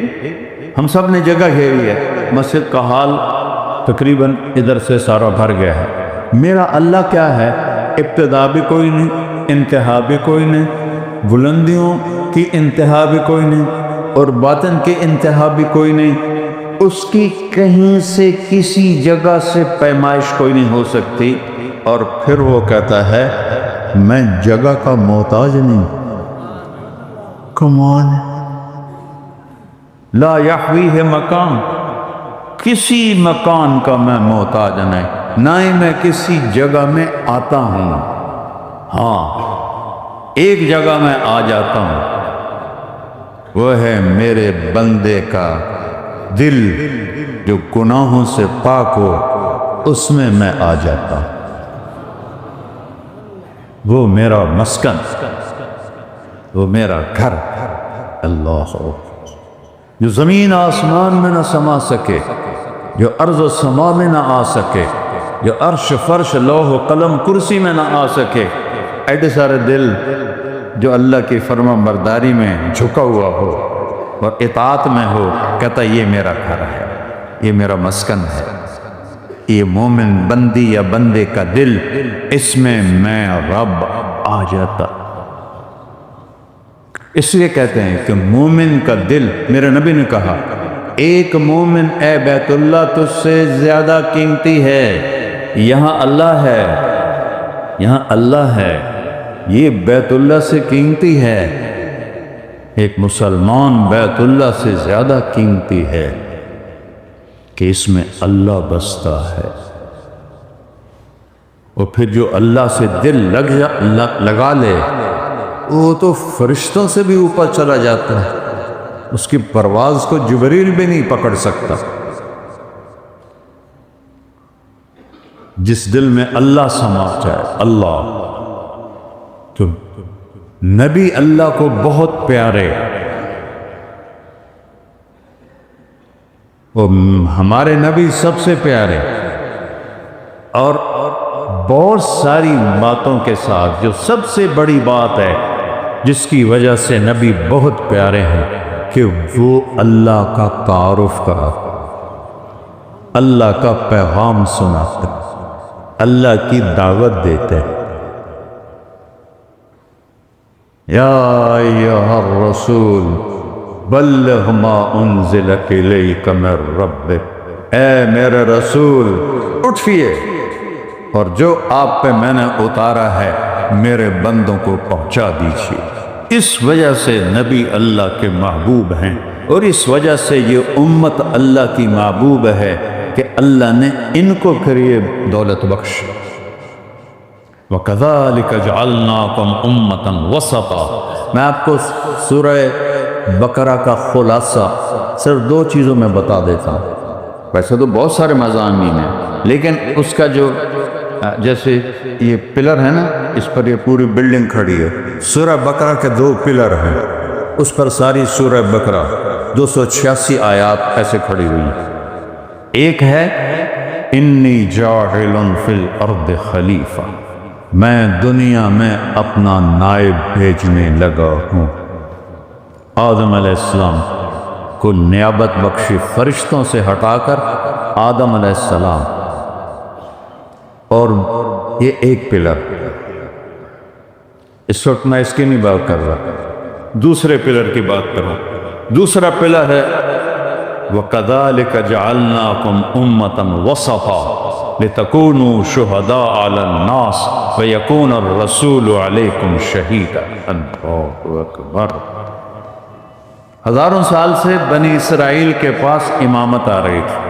ہم سب نے جگہ گھیری ہے، مسجد کا حال تقریباً ادھر سے سارا بھر گیا ہے، میرا اللہ کیا ہے، ابتدا بھی کوئی نہیں، انتہا بھی کوئی نہیں، بلندیوں کی انتہا بھی کوئی نہیں اور باطن کی انتہا بھی کوئی نہیں، اس کی کہیں سے کسی جگہ سے پیمائش کوئی نہیں ہو سکتی، اور پھر وہ کہتا ہے میں جگہ کا محتاج نہیں، کمان، لا یحویہ مکان، کسی مکان کا میں محتاج نہیں، نہ ہی میں کسی جگہ میں آتا ہوں، ہاں ایک جگہ میں آ جاتا ہوں، وہ ہے میرے بندے کا دل جو گناہوں سے پاک ہو، اس میں میں آ جاتا ہوں، وہ میرا مسکن، وہ میرا گھر، اللہ جو زمین آسمان میں نہ سما سکے، جو ارض و سما میں نہ آ سکے، جو عرش فرش لوح و قلم کرسی میں نہ آ سکے، ایڈے سارے دل جو اللہ کی فرما برداری میں جھکا ہوا ہو اور اطاعت میں ہو، کہتا یہ میرا گھر ہے، یہ میرا مسکن ہے، یہ مومن بندی یا بندے کا دل، اس میں میں رب آ جاتا۔ اس لیے کہتے ہیں کہ مومن کا دل، میرے نبی نے کہا ایک مومن اے بیت اللہ تجھ سے زیادہ قیمتی ہے، یہاں اللہ ہے، یہاں اللہ ہے، یہ بیت اللہ سے قیمتی ہے، ایک مسلمان بیت اللہ سے زیادہ قیمتی ہے کہ اس میں اللہ بستا ہے، اور پھر جو اللہ سے دل لگا لے وہ تو فرشتوں سے بھی اوپر چلا جاتا ہے، اس کی پرواز کو جبریل بھی نہیں پکڑ سکتا۔ جس دل میں اللہ سما جائے، اللہ، تو نبی اللہ کو بہت پیارے، وہ ہمارے نبی سب سے پیارے، اور بہت ساری باتوں کے ساتھ جو سب سے بڑی بات ہے جس کی وجہ سے نبی بہت پیارے ہیں کہ وہ اللہ کا تعارف کرا، اللہ کا پیغام سناتے، اللہ کی دعوت دیتے۔ یا ایھا الرسول بلغ ما انزل الیک من ربک، اے میرے رسول اٹھئے اور جو آپ پہ میں نے اتارا ہے میرے بندوں کو پہنچا دیجیے۔ اس وجہ سے نبی اللہ کے محبوب ہیں، اور اس وجہ سے یہ امت اللہ کی محبوب ہے کہ اللہ نے ان کو کریے دولت بخش۔ وَكَذَلِكَ جَعَلْنَاكُمْ أُمَّةً وَسَطًا، میں آپ کو سورہ بقرہ کا خلاصہ صرف 2 چیزوں میں بتا دیتا ہوں، ویسے تو بہت سارے مضامین ہیں لیکن اس کا جو جیسے یہ پلر ہے نا، اس پر یہ پوری بلڈنگ کھڑی ہے، سورہ بقرہ کے 2 پلر ہیں، اس پر ساری سورہ بقرہ 286 آیات ایسے کھڑی ہوئی ہیں۔ ایک ہے انی جاعل فی الارض خلیفہ، میں دنیا میں اپنا نائب بھیجنے لگا ہوں۔ آدم علیہ السلام کو نیابت بخشی فرشتوں سے ہٹا کر آدم علیہ السلام، اور یہ ایک پلر، اس وقت میں اس کی نہیں بات کر رہا، دوسرے پلر کی بات کر رہا ہوں۔ دوسرا پلر ہے وَكَذَلِكَ جَعَلْنَاكُمْ أُمَّةً وَسَطًا لِتَكُونُوا شُهَدَاءَ عَلَى النَّاسِ وَيَكُونَ الرَّسُولُ عَلَيْكُمْ شَهِيدًا۔ اللہ اکبر۔ ہزاروں سال سے بنی اسرائیل کے پاس امامت آ رہی تھی۔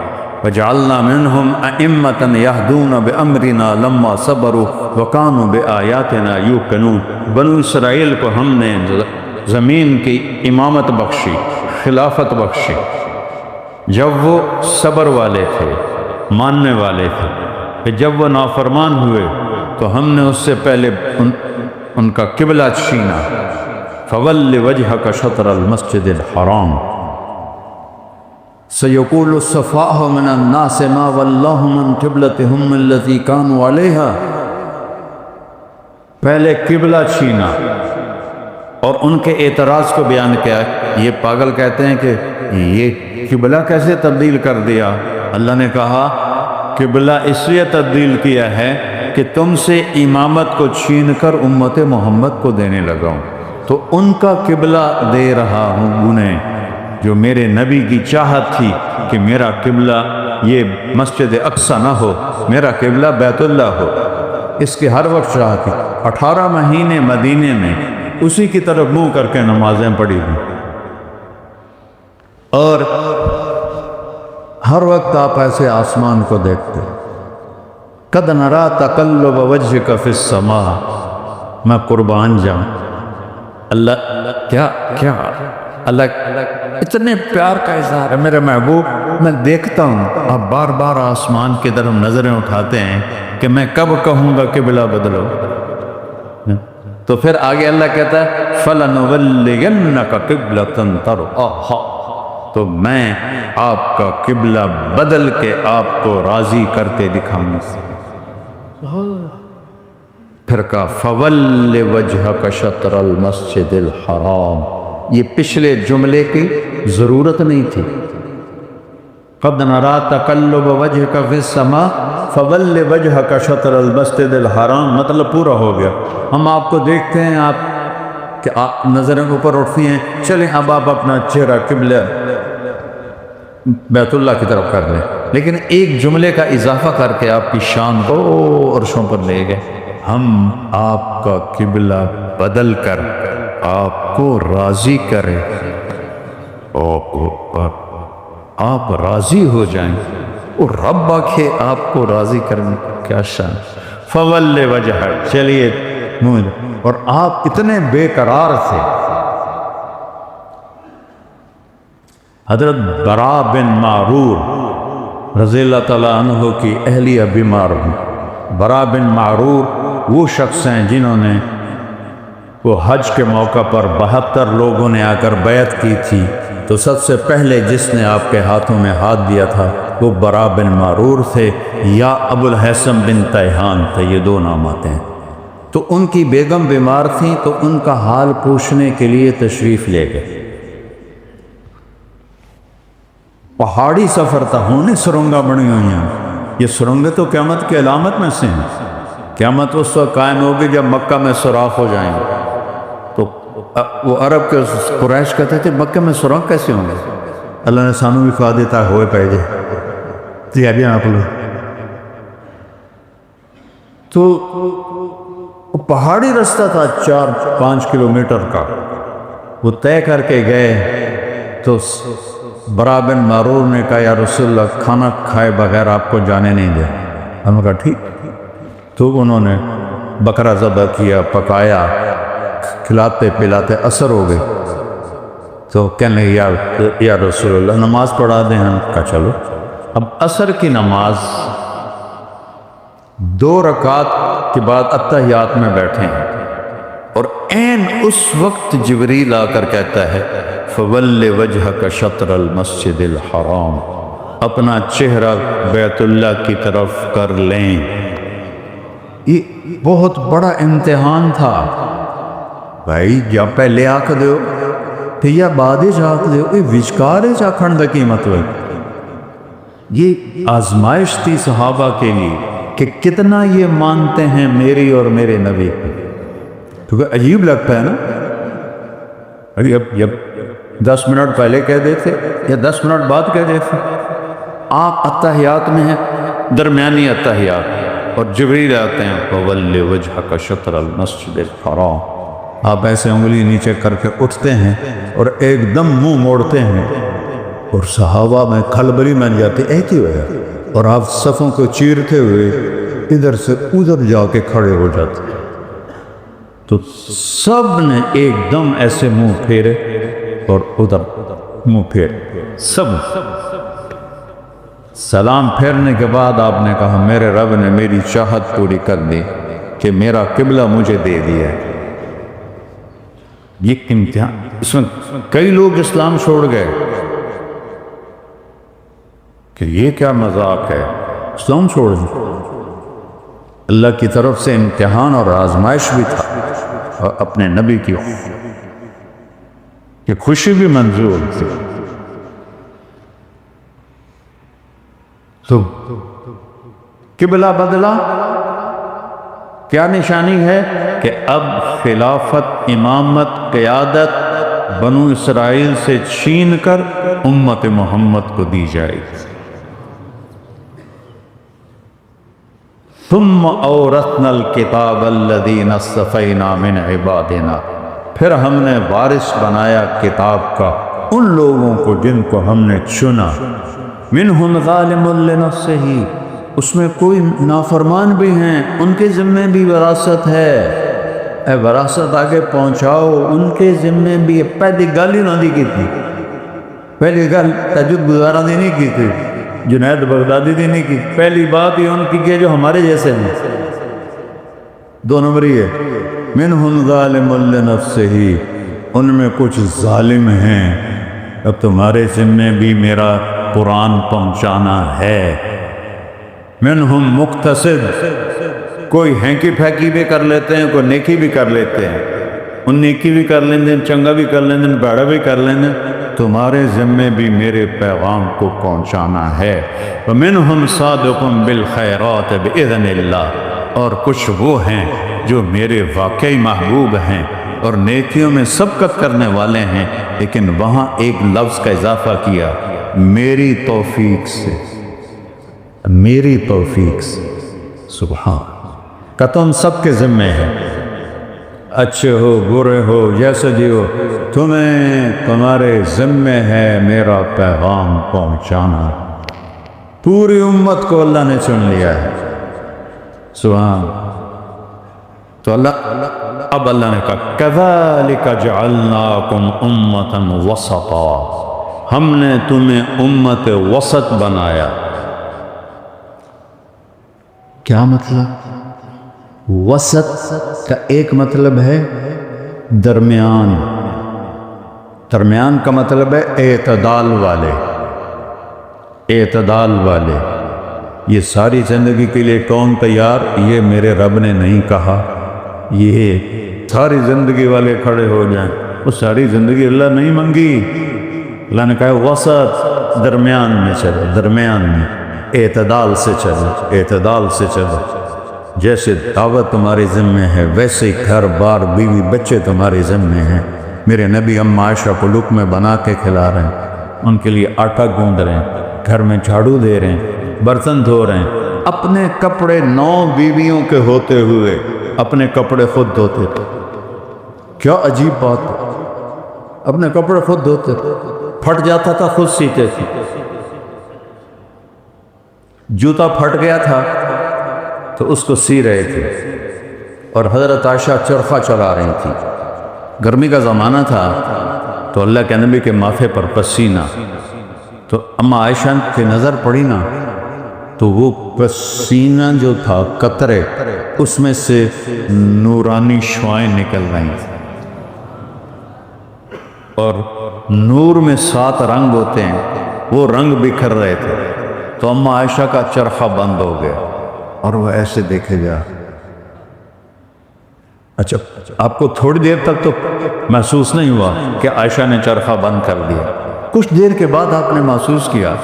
وَجَعَلْنَا مِنْهُمْ أَئِمَّةً يَهْدُونَ بِأَمْرِنَا لَمَّا صَبَرُوا وَكَانُوا بِآيَاتِنَا يُوقِنُونَ۔ بنو اسرائیل کو ہم نے زمین کی امامت بخشی، خلافت بخشی، جب وہ صبر والے تھے، ماننے والے تھے۔ پھر جب وہ نافرمان ہوئے تو ہم نے اس سے پہلے ان کا قبلہ چھینا۔ فَوَلِّ وَجْهَكَ شَطْرَ الْمَسْجِدِ الْحَرَامِ سَيَقُولُ السُّفَهَاءُ مِنَ النَّاسِ مَا وَلَّاهُمْ عَنْ قِبْلَتِهِمُ الَّتِي كَانُوا عَلَيْهَا۔ پہلے قبلہ چھینا اور ان کے اعتراض کو بیان کیا۔ یہ پاگل کہتے ہیں کہ یہ قبلہ کیسے تبدیل کر دیا؟ اللہ نے کہا قبلہ اس لیے تبدیل کیا ہے کہ تم سے امامت کو چھین کر امت محمد کو دینے لگا ہوں، تو ان کا قبلہ دے رہا ہوں انہیں، جو میرے نبی کی چاہت تھی کہ میرا قبلہ یہ مسجد اقصی نہ ہو، میرا قبلہ بیت اللہ ہو۔ اس کی ہر وقت چاہ تھی۔ 18 مہینے مدینے میں اسی کی طرف منہ کر کے نمازیں پڑھی ہوئی، اور ہر وقت آپ ایسے آسمان کو دیکھتے۔ قد نرا تقلب وجهك فی السماء، میں قربان جاؤں اللہ، کیا اللہ اتنے پیار کا اظہار ہے میرے محبوب۔ میں دیکھتا ہوں آپ بار بار آسمان کی طرف نظریں اٹھاتے ہیں کہ میں کب کہوں گا قبلہ بدلو۔ تو پھر آگے اللہ کہتا ہے فَلَنُوَلِّيَنَّكَ قِبْلَةً تَرْضَاهَا، تو میں آپ کا قبلہ بدل کے آپ کو راضی کرتے دکھاؤں گا۔ پھر کہا فَوَلِّ وَجْهَكَ شَطْرَ الْمَسْجِدِ الْحَرَامِ، یہ پچھلے جملے کی ضرورت نہیں تھی۔ قَدْ نَرَا تَقَلُّبَ وَجْهِكَ فِي السَّمَاءِ فَوَلِّ وَجْهَكَ شَطْرَ الْمَسْجِدِ الْحَرَامِ، مطلب پورا ہو گیا۔ ہم آپ کو دیکھتے ہیں آپ کہ آپ نظریں اوپر اٹھتی ہیں، چلیں اب آپ اپنا چہرہ قبلہ بیت اللہ کی طرف کر لیں، لیکن ایک جملے کا اضافہ کر کے آپ کی شان کو عرشوں پر لے گئے۔ ہم آپ کا قبلہ بدل کر آپ کو راضی کریں، آپ راضی ہو جائیں، اور رب آکھے آپ کو راضی کریں، کیا شان۔ فَوَلِّ وَجْهَكَ، چلیے منہ، اور آپ اتنے بے قرار تھے۔ حضرت براء بن معرور رضی اللہ تعالیٰ عنہ کی اہلیہ بیمار ہوئی۔ براء بن معرور وہ شخص ہیں جنہوں نے وہ حج کے موقع پر 72 لوگوں نے آ کر بیعت کی تھی، تو سب سے پہلے جس نے آپ کے ہاتھوں میں ہاتھ دیا تھا وہ براء بن معرور تھے، یا ابو الحسن بن تیہان تھے، یہ دو نام آتے ہیں۔ تو ان کی بیگم بیمار تھیں تو ان کا حال پوچھنے کے لیے تشریف لے گئے۔ پہاڑی سفر تھا، ہونے سرنگاں بنی ہوئی ہیں۔ یہ سرنگیں تو قیامت کی علامت میں سے ہیں۔ قیامت اس وقت قائم ہوگی جب مکہ میں سوراخ ہو جائیں گے۔ تو وہ عرب کے قریش کہتے تھے مکہ میں سوراخ کیسے ہوں گے؟ اللہ نے سانو بھی کہا دیتا ہے ہوئے پہ جے بھی آپ لوگ۔ تو پہاڑی رستہ تھا 4-5 کلومیٹر کا، وہ طے کر کے گئے۔ تو براء بن معرور نے کہا یا رسول اللہ کھانا کھائے بغیر آپ کو جانے نہیں دے۔ ہم نے کہا ٹھیک۔ تو انہوں نے بکرا ذبح کیا، پکایا، کھلاتے پلاتے عصر ہو گئی۔ تو کہنے لگے یا رسول اللہ نماز پڑھا دیں۔ ہم کہا چلو۔ اب عصر کی نماز 2 رکعت کے بعد اتحیات میں بیٹھے ہیں، اور عین اس وقت جبریل آ کر کہتا ہے فَوَلِّ وَجْهَكَ شَطْرَ الْمَسْجِدِ الْحَرَامِ، اپنا چہرہ بیت اللہ کی طرف کر لیں۔ یہ بہت بڑا امتحان تھا بھائی، جب پہلے آ کے دو کہ یا بعد چاہتے ہو وچکار چاکھن دا کی مطلب. یہ آزمائش تھی صحابہ کے لیے کہ کتنا یہ مانتے ہیں میری اور میرے نبی کو. کیونکہ عجیب لگتا ہے نا، ابھی اب 10 منٹ پہلے کہہ دیتے یا 10 منٹ بعد کہہ دیتے. آپ اتحیات میں ہیں، درمیانی اتحیات، اور جبریل آتے ہیں فَوَلِّ وَجْهَكَ شَطْرَ الْمَسْجِدِ الْحَرَامِ. آپ ایسے انگلی نیچے کر کے اٹھتے ہیں اور ایک دم منہ موڑتے ہیں اور صحابہ میں کھلبلی بن جاتے. ایک ہی ہوا اور آپ صفوں کو چیرتے ہوئے ادھر سے ادھر جا کے کھڑے ہو جاتے. تو سب نے ایک دم ایسے منہ پھیرے اور ادھر منہ پھیرے. سب سلام پھیرنے کے بعد آپ نے کہا میرے رب نے میری چاہت پوری کر دی کہ میرا قبلہ مجھے دے دیا. یہ امتحان، اس میں کئی لوگ اسلام چھوڑ گئے کہ یہ کیا مذاق ہے، اسلام چھوڑ دیا. اللہ کی طرف سے امتحان اور آزمائش بھی تھا اور اپنے نبی کی یہ خوشی بھی منظور تھی. تو قبلہ بدلا، کیا نشانی ہے کہ اب خلافت، امامت، قیادت بنو اسرائیل سے چھین کر امت محمد کو دی جائے گی. ثم اورثنا الکتاب الذین اصطفینا من عبادنا، پھر ہم نے وارث بنایا کتاب کا ان لوگوں کو جن کو ہم نے چنا. منہم ظالم لنفسہ، اس میں کوئی نافرمان بھی ہیں، ان کے ذمے بھی وراثت ہے. اے وراثت آگے پہنچاؤ، ان کے ذمے بھی. پہلی گل ہی نہ دی کی تھی، پہلی گل تہجد گزارا دی نہیں کی تھی، جنید بغدادی دی نہیں کی. پہلی بات یہ ان کی کہ جو ہمارے جیسے ہیں. 2 نمبر یہ ہے منہم ظالم لنفسہ، ان میں کچھ ظالم ہیں. اب تمہارے ذمے بھی میرا قرآن پہنچانا ہے. منہم مقتصد، کوئی ہینکی پھینکی بھی کر لیتے ہیں، کوئی نیکی بھی کر لیتے ہیں. ان نیکی بھی کر لیں دیں، چنگا بھی کر لیں دیں، بیڑا بھی کر لیں دیں. تمہارے ذمے بھی میرے پیغام کو پہنچانا ہے. وَمِنْهُمْ صَادِقٌ بِالْخَيْرَاتِ بِإِذْنِ اللَّهِ، اور کچھ وہ ہیں جو میرے واقعی محبوب ہیں اور نیکیوں میں سبقت کرنے والے ہیں. لیکن وہاں ایک لفظ کا اضافہ کیا، میری توفیق سے، میری توفیق سے. سبحان، کہ تم سب کے ذمے ہیں، اچھے ہو برے ہو جیسے بھی ہو، تمہیں تمہارے ذمے ہے میرا پیغام پہنچانا. پوری امت کو اللہ نے چن لیا ہے. سبحان. تو اب اللہ نے کہا كَذَلِكَ جَعَلْنَاكُمْ أُمَّةً وَسَطًا، ہم نے تمہیں امت وسط بنایا. کیا مطلب؟ وسط کا ایک مطلب ہے درمیان، درمیان کا مطلب ہے اعتدال والے، اعتدال والے. یہ ساری زندگی کے لیے کون تیار؟ یہ میرے رب نے نہیں کہا یہ ساری زندگی والے کھڑے ہو جائیں. وہ ساری زندگی اللہ نہیں منگی، اللہ نے کہا وسط، درمیان میں چلو، درمیان میں اعتدال سے چلو، اعتدال سے چلو. جیسے دعوت تمہارے ذمے ہے ویسے ہی گھر بار بیوی بچے تمہارے ذمے ہیں. میرے نبی ام عائشہ کو لقمے بنا کے کھلا رہے ہیں، ان کے لیے آٹا گوندھ رہے ہیں، گھر میں جھاڑو دے رہے ہیں، برتن دھو رہے ہیں. اپنے کپڑے 9 بیویوں کے ہوتے ہوئے اپنے کپڑے خود دھوتے تھے. کیا عجیب بات ہے، اپنے کپڑے خود دھوتے تھے. پھٹ جاتا تھا خود سیتے تھے. جوتا پھٹ گیا تھا تو اس کو سی رہے تھے. اور حضرت عائشہ چرخہ چلا رہی تھی. گرمی کا زمانہ تھا تو اللہ کے نبی کے ماتھے پر پسینہ، تو اما عائشہ کی نظر پڑی نا تو وہ پسینہ جو تھا قطرے، اس میں سے نورانی شعائیں نکل رہی تھیں. اور نور میں 7 رنگ ہوتے ہیں، وہ رنگ بکھر رہے تھے. تو اما عائشہ کا چرخہ بند ہو گیا اور وہ ایسے دیکھے جا. اچھا، آپ کو تھوڑی دیر تک تو محسوس نہیں ہوا کہ عائشہ نے چرخہ بند کر دیا، کچھ دیر کے بعد آپ نے محسوس کیا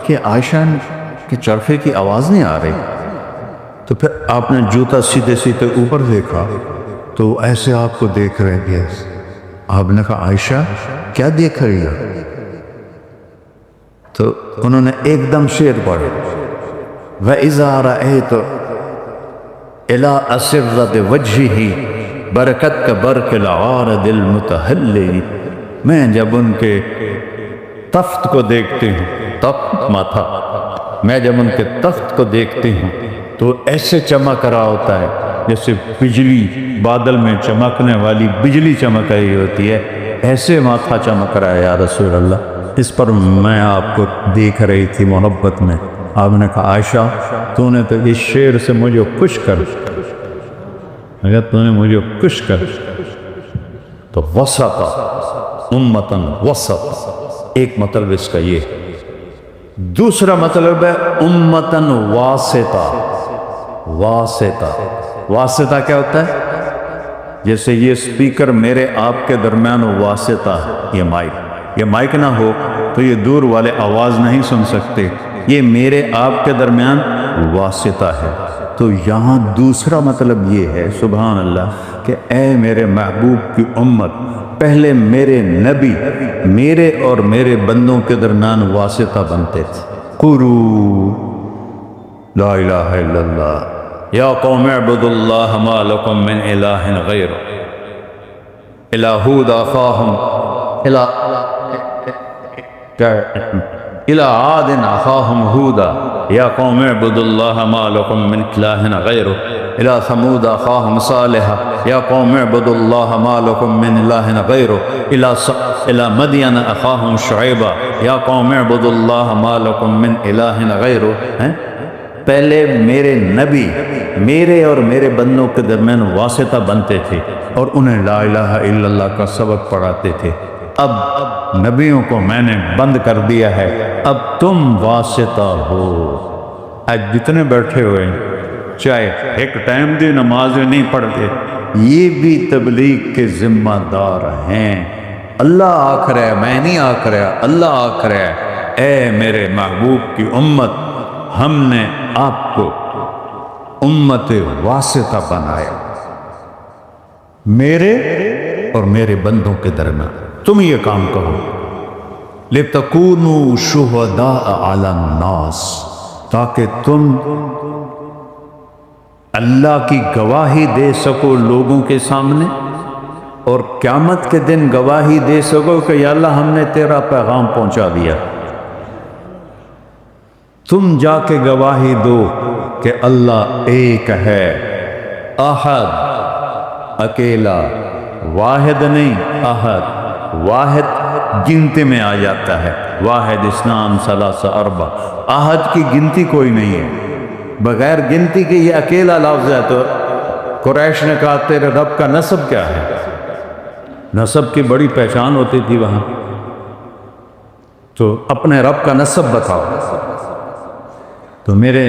کہ عائشہ کے چرخے کی آواز نہیں آ رہی، تو پھر آپ نے جوتا سیدھے سیدھے اوپر دیکھا تو ایسے آپ کو دیکھ رہے تھے۔ آپ نے کہا عائشہ کیا دیکھ رہی ہے؟ تو انہوں نے ایک دم شعر پڑھا، وَإِذَا رَأَيْتُ إِلَىٰ أَسِرَّةِ وَجْهِهِ برکت کا برق العارض المتحلی، میں جب ان کے تخت کو دیکھتی ہوں، تخت ماتھا، میں جب ان کے تخت کو دیکھتی ہوں تو ایسے چمک رہا ہوتا ہے جیسے بجلی، بادل میں چمکنے والی بجلی چمک رہی ہوتی ہے، ایسے ماتھا چمک رہا ہے یا رسول اللہ۔ اس پر میں آپ کو دیکھ رہی تھی محبت میں۔ آپ نے کہا عائشہ تو نے تو اس شعر سے مجھے خوش کر، اگر تو نے مجھے خوش کر تو وسط امتن وسط، ایک مطلب اس کا یہ ہے۔ دوسرا مطلب ہے امتن واسطہ۔ واسطہ، واسطہ کیا ہوتا ہے؟ جیسے یہ سپیکر میرے آپ کے درمیان واسطہ ہے، یہ مائک نہ ہو تو یہ دور والے آواز نہیں سن سکتے، یہ میرے آپ کے درمیان واسطہ ہے۔ تو یہاں دوسرا مطلب یہ ہے سبحان اللہ کہ اے میرے محبوب کی امت، پہلے میرے نبی میرے اور میرے بندوں کے درمیان واسطہ بنتے تھے۔ قولوا لا الہ الا اللہ یا قوم اعبدوا اللہ ما لکم من الہ غیر، الی ہود اخاہم الی عاد اخاہم ہودا یا قوم اعبدوا اللہ ما لکم من الہ غیر، الی ثمود اخاہم صالحا یا قوم اعبدوا اللہ ما لکم من الہ غیر، الی مدین اخاہم شعیبا یا قوم اعبدوا اللہ ما لکم من الہ غیر۔ پہلے میرے نبی میرے اور میرے بندوں کے درمیان واسطہ بنتے تھے اور انہیں لا الہ الا اللہ کا سبق پڑھاتے تھے۔ اب نبیوں کو میں نے بند کر دیا ہے، اب تم واسطہ ہو۔ آج جتنے بیٹھے ہوئے ہیں چاہے ایک ٹائم دی نماز نہیں پڑھتے، یہ بھی تبلیغ کے ذمہ دار ہیں۔ اللہ آکھ رہا ہے، میں نہیں آکھ رہا، اللہ آکھ رہا ہے اے میرے محبوب کی امت، ہم نے آپ کو امت واسطہ بنایا میرے اور میرے بندوں کے درمیان، تم یہ کام کرو۔ لِتَكُونُوا شُهَدَاءَ عَلَى النَّاسِ، تاکہ تم اللہ کی گواہی دے سکو لوگوں کے سامنے، اور قیامت کے دن گواہی دے سکو کہ یا اللہ ہم نے تیرا پیغام پہنچا دیا۔ تم جا کے گواہی دو کہ اللہ ایک ہے، احد، اکیلا، واحد نہیں، احد، واحد گنتی میں آ جاتا ہے، واحد اثنان ثلاثہ اربع، احد کی گنتی کوئی نہیں ہے، بغیر گنتی کے یہ اکیلا لفظ ہے۔ تو قریش نے کہا تیرے رب کا نسب کیا ہے؟ نسب کی بڑی پہچان ہوتی تھی وہاں، تو اپنے رب کا نسب بتاؤ۔ تو میرے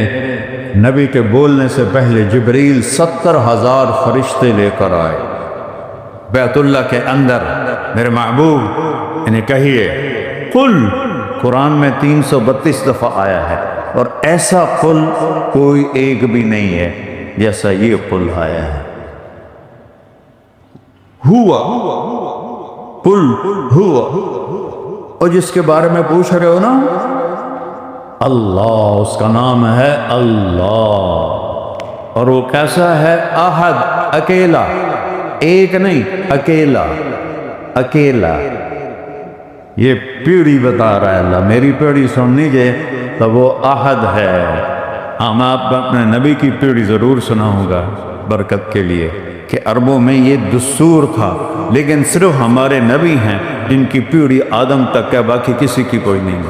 نبی کے بولنے سے پہلے جبریل 70,000 فرشتے لے کر آئے بیت اللہ کے اندر۔ میرے محبوب انہیں کہیے قل، قرآن میں 332 دفعہ آیا ہے، اور ایسا قل کوئی ایک بھی نہیں ہے جیسا یہ قل آیا ہے۔ ہوا، قل ہوا، اور جس کے بارے میں پوچھ رہے ہو نا اللہ، اس کا نام ہے اللہ، اور وہ کیسا ہے؟ احد، اکیلا، ایک نہیں، اکیلا، اکیلا۔ یہ پیڑھی بتا رہا ہے اللہ، میری پیڑھی سن لیجئے تو وہ احد ہے۔ ہم آپ اپنے نبی کی پیڑھی ضرور سناؤں گا برکت کے لیے کہ عربوں میں یہ دستور تھا، لیکن صرف ہمارے نبی ہیں جن کی پیڑھی آدم تک ہے، باقی کسی کی کوئی نہیں۔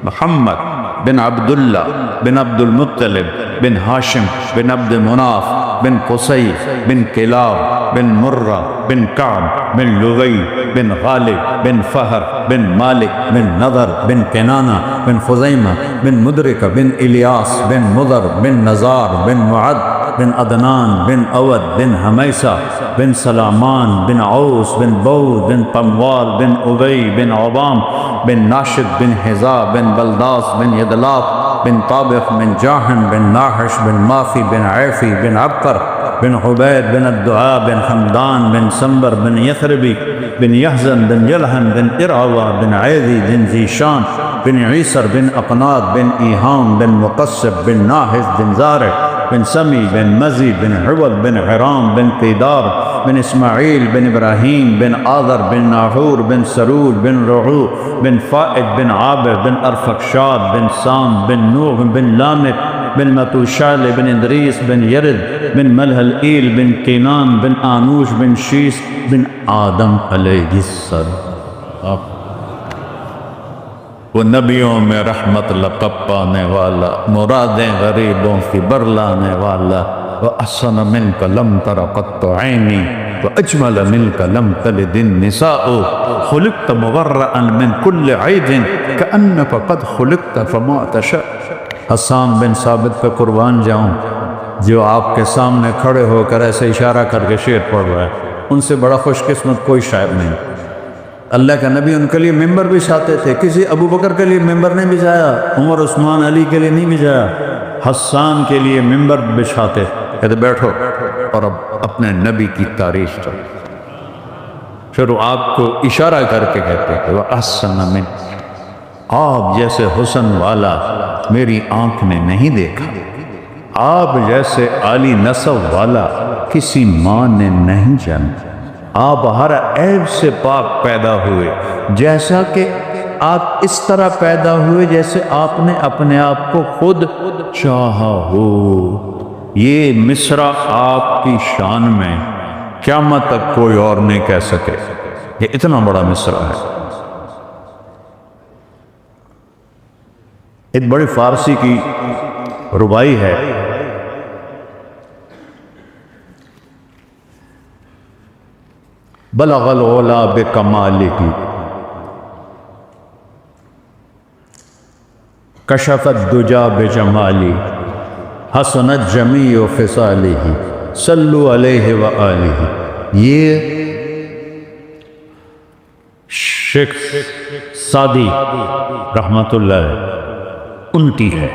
محمد بن عبداللہ بن عبد المطلب بن ہاشم بن عبد مناف بن قصی بن کلاب بن مرہ بن کعب بن لغی بن غالب بن فہر بن مالک بن نضر بن کنانہ بن خزیمہ بن مدرکہ بن الیاس بن مضر بن نزار بن معد بن عدنان بن اود بن حمیسہ بن سلامان بن عوس بن بود بن قموال بن ابی بن عبام بن ناشد بن حذا بن بلداس بن یدلاف بن طابق بن جاحم بن ناحش بن مافی بن عیفی بن عبقر بن عبید بن الدعاء بن حمدان بن سنبر بن یثربی بن یحزن بن یلحن بن ارعوا بن عیدی بن ذیشان بن عیسر بن اقناط بن ایہام بن مقصب بن ناحس بن زارع بن سمی بن مزی بن عوض بن حرام بن قیدار بن اسماعیل بن ابراہیم بن آذر بن ناحور بن سرول بن رعو بن فائد بن عابر بن ارفقشاد بن سام بن نوح بن لامت بن متوشال بن ادریس بن یرد بن ملحلئیل بن کینان بن آنوش بن شیس بن آدم علیہ السلام۔ وہ نبیوں میں رحمت لقب پانے والا، مرادیں غریبوں کی برلانے والا، وَأَحْسَنَ مِنْكَ لَمْ تَرَ قَطُّ عَيْنِي وَأَجْمَلَ مِنْكَ لَمْ تَلِدِ النِّسَاءُ خُلِقْتَ مُبَرَّأً مِنْ كُلِّ عَيْبٍ كَأَنَّكَ قَدْ خُلِقْتَ فَمَا تَشَاءُ۔ حسان بن ثابت پہ قربان جاؤں، جو آپ کے سامنے کھڑے ہو کر ایسے اشارہ کر کے شعر پڑھ رہا ہے، ان سے بڑا خوش قسمت کوئی شاعر نہیں۔ اللہ کا نبی ان کے لیے ممبر بچھاتے تھے، کسی ابو بکر کے لیے ممبر نہیں بچھایا، عمر عثمان علی کے لیے نہیں بچھایا، حسان کے لیے ممبر بچھاتے، کہتے بیٹھو اور اب اپنے نبی کی تعریف کرو۔ پھر وہ آپ کو اشارہ کر کے کہتے کہ وَأَحْسَنَ مِنْكَ، آپ جیسے حسن والا میری آنکھ نے نہیں دیکھا، آپ جیسے عالی نسب والا کسی ماں نے نہیں جانا، آپ ہر عیب سے پاک پیدا ہوئے، جیسا کہ آپ اس طرح پیدا ہوئے جیسے آپ نے اپنے آپ کو خود چاہا ہو۔ یہ مصرع آپ کی شان میں قیامت تک کوئی اور نہیں کہہ سکے، یہ اتنا بڑا مصرع ہے۔ ایک بڑی فارسی کی ربائی ہے، بلغ العلا بکمالہ کشف الدجا بجمالہ حسنت جمیع خصالہ صلو علیہ وآلہ۔ یہ شیخ سعدی رحمت اللہ ان کی ہے،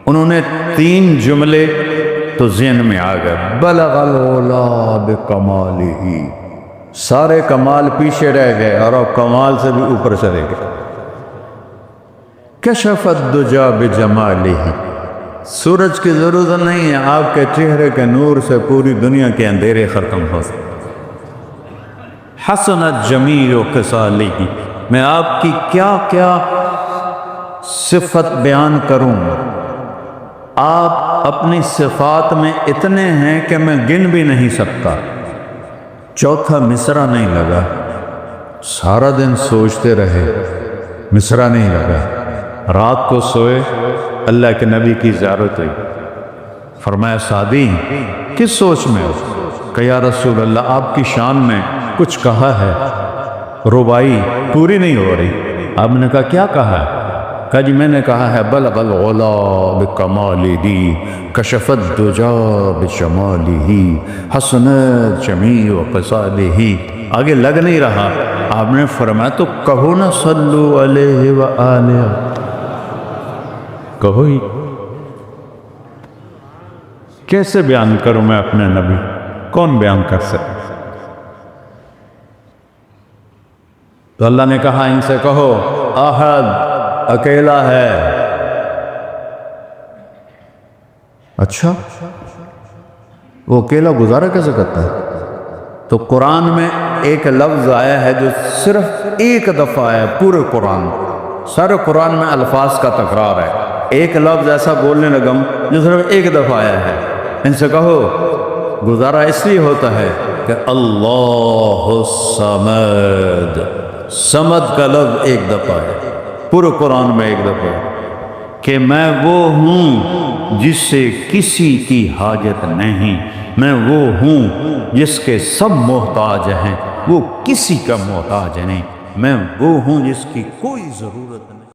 انہوں نے 3 جملے تو ذہن میں آ گئے، بلغ العلا بکمالہ، سارے کمال پیچھے رہ گئے اور اب کمال سے بھی اوپر چلے گئے۔ کشف الدجا بجمالہ، سورج کی ضرورت نہیں ہے، آپ کے چہرے کے نور سے پوری دنیا کے اندھیرے ختم ہو سکتے۔ حسنت جمیع خصالہ، میں آپ کی کیا کیا صفت بیان کروں، آپ اپنی صفات میں اتنے ہیں کہ میں گن بھی نہیں سکتا۔ چوتھا مصرع نہیں لگا، سارا دن سوچتے رہے، مصرع نہیں لگا، رات کو سوئے، اللہ کے نبی کی زیارت ہوئی، فرمایا سعدی کس سوچ میں ہو؟ کہ یا رسول اللہ آپ کی شان میں کچھ کہا ہے، ربائی پوری نہیں ہو رہی۔ آپ نے کہا کیا کہا ہے؟ کہا جی میں نے کہا ہے بلغ العلا بکمالہ کشف الدجا بجمالہ حسنت جمیع خصالہ۔ آگے لگ نہیں رہا، آپ نے فرمایا تو کہو نا صلو علیہ وآلہ، کہو ہی۔ کیسے بیان کروں میں اپنے نبی، کون بیان کر سکے؟ تو اللہ نے کہا ان سے کہو احد، اکیلا ہے۔ اچھا وہ اکیلا گزارا کیسے کرتا ہے؟ تو قرآن میں ایک لفظ آیا ہے جو صرف ایک دفعہ آیا ہے پورے قرآن، سارے قرآن میں الفاظ کا تکرار ہے، ایک لفظ ایسا بولنے لگا جو صرف ایک دفعہ آیا ہے۔ ان سے کہو گزارا اس لیے ہوتا ہے کہ اللہ الصمد، صمد کا لفظ ایک دفعہ ہے پورے قرآن میں، ایک دفعہ کہ میں وہ ہوں جس سے کسی کی حاجت نہیں، میں وہ ہوں جس کے سب محتاج ہیں، وہ کسی کا محتاج نہیں، میں وہ ہوں جس کی کوئی ضرورت نہیں۔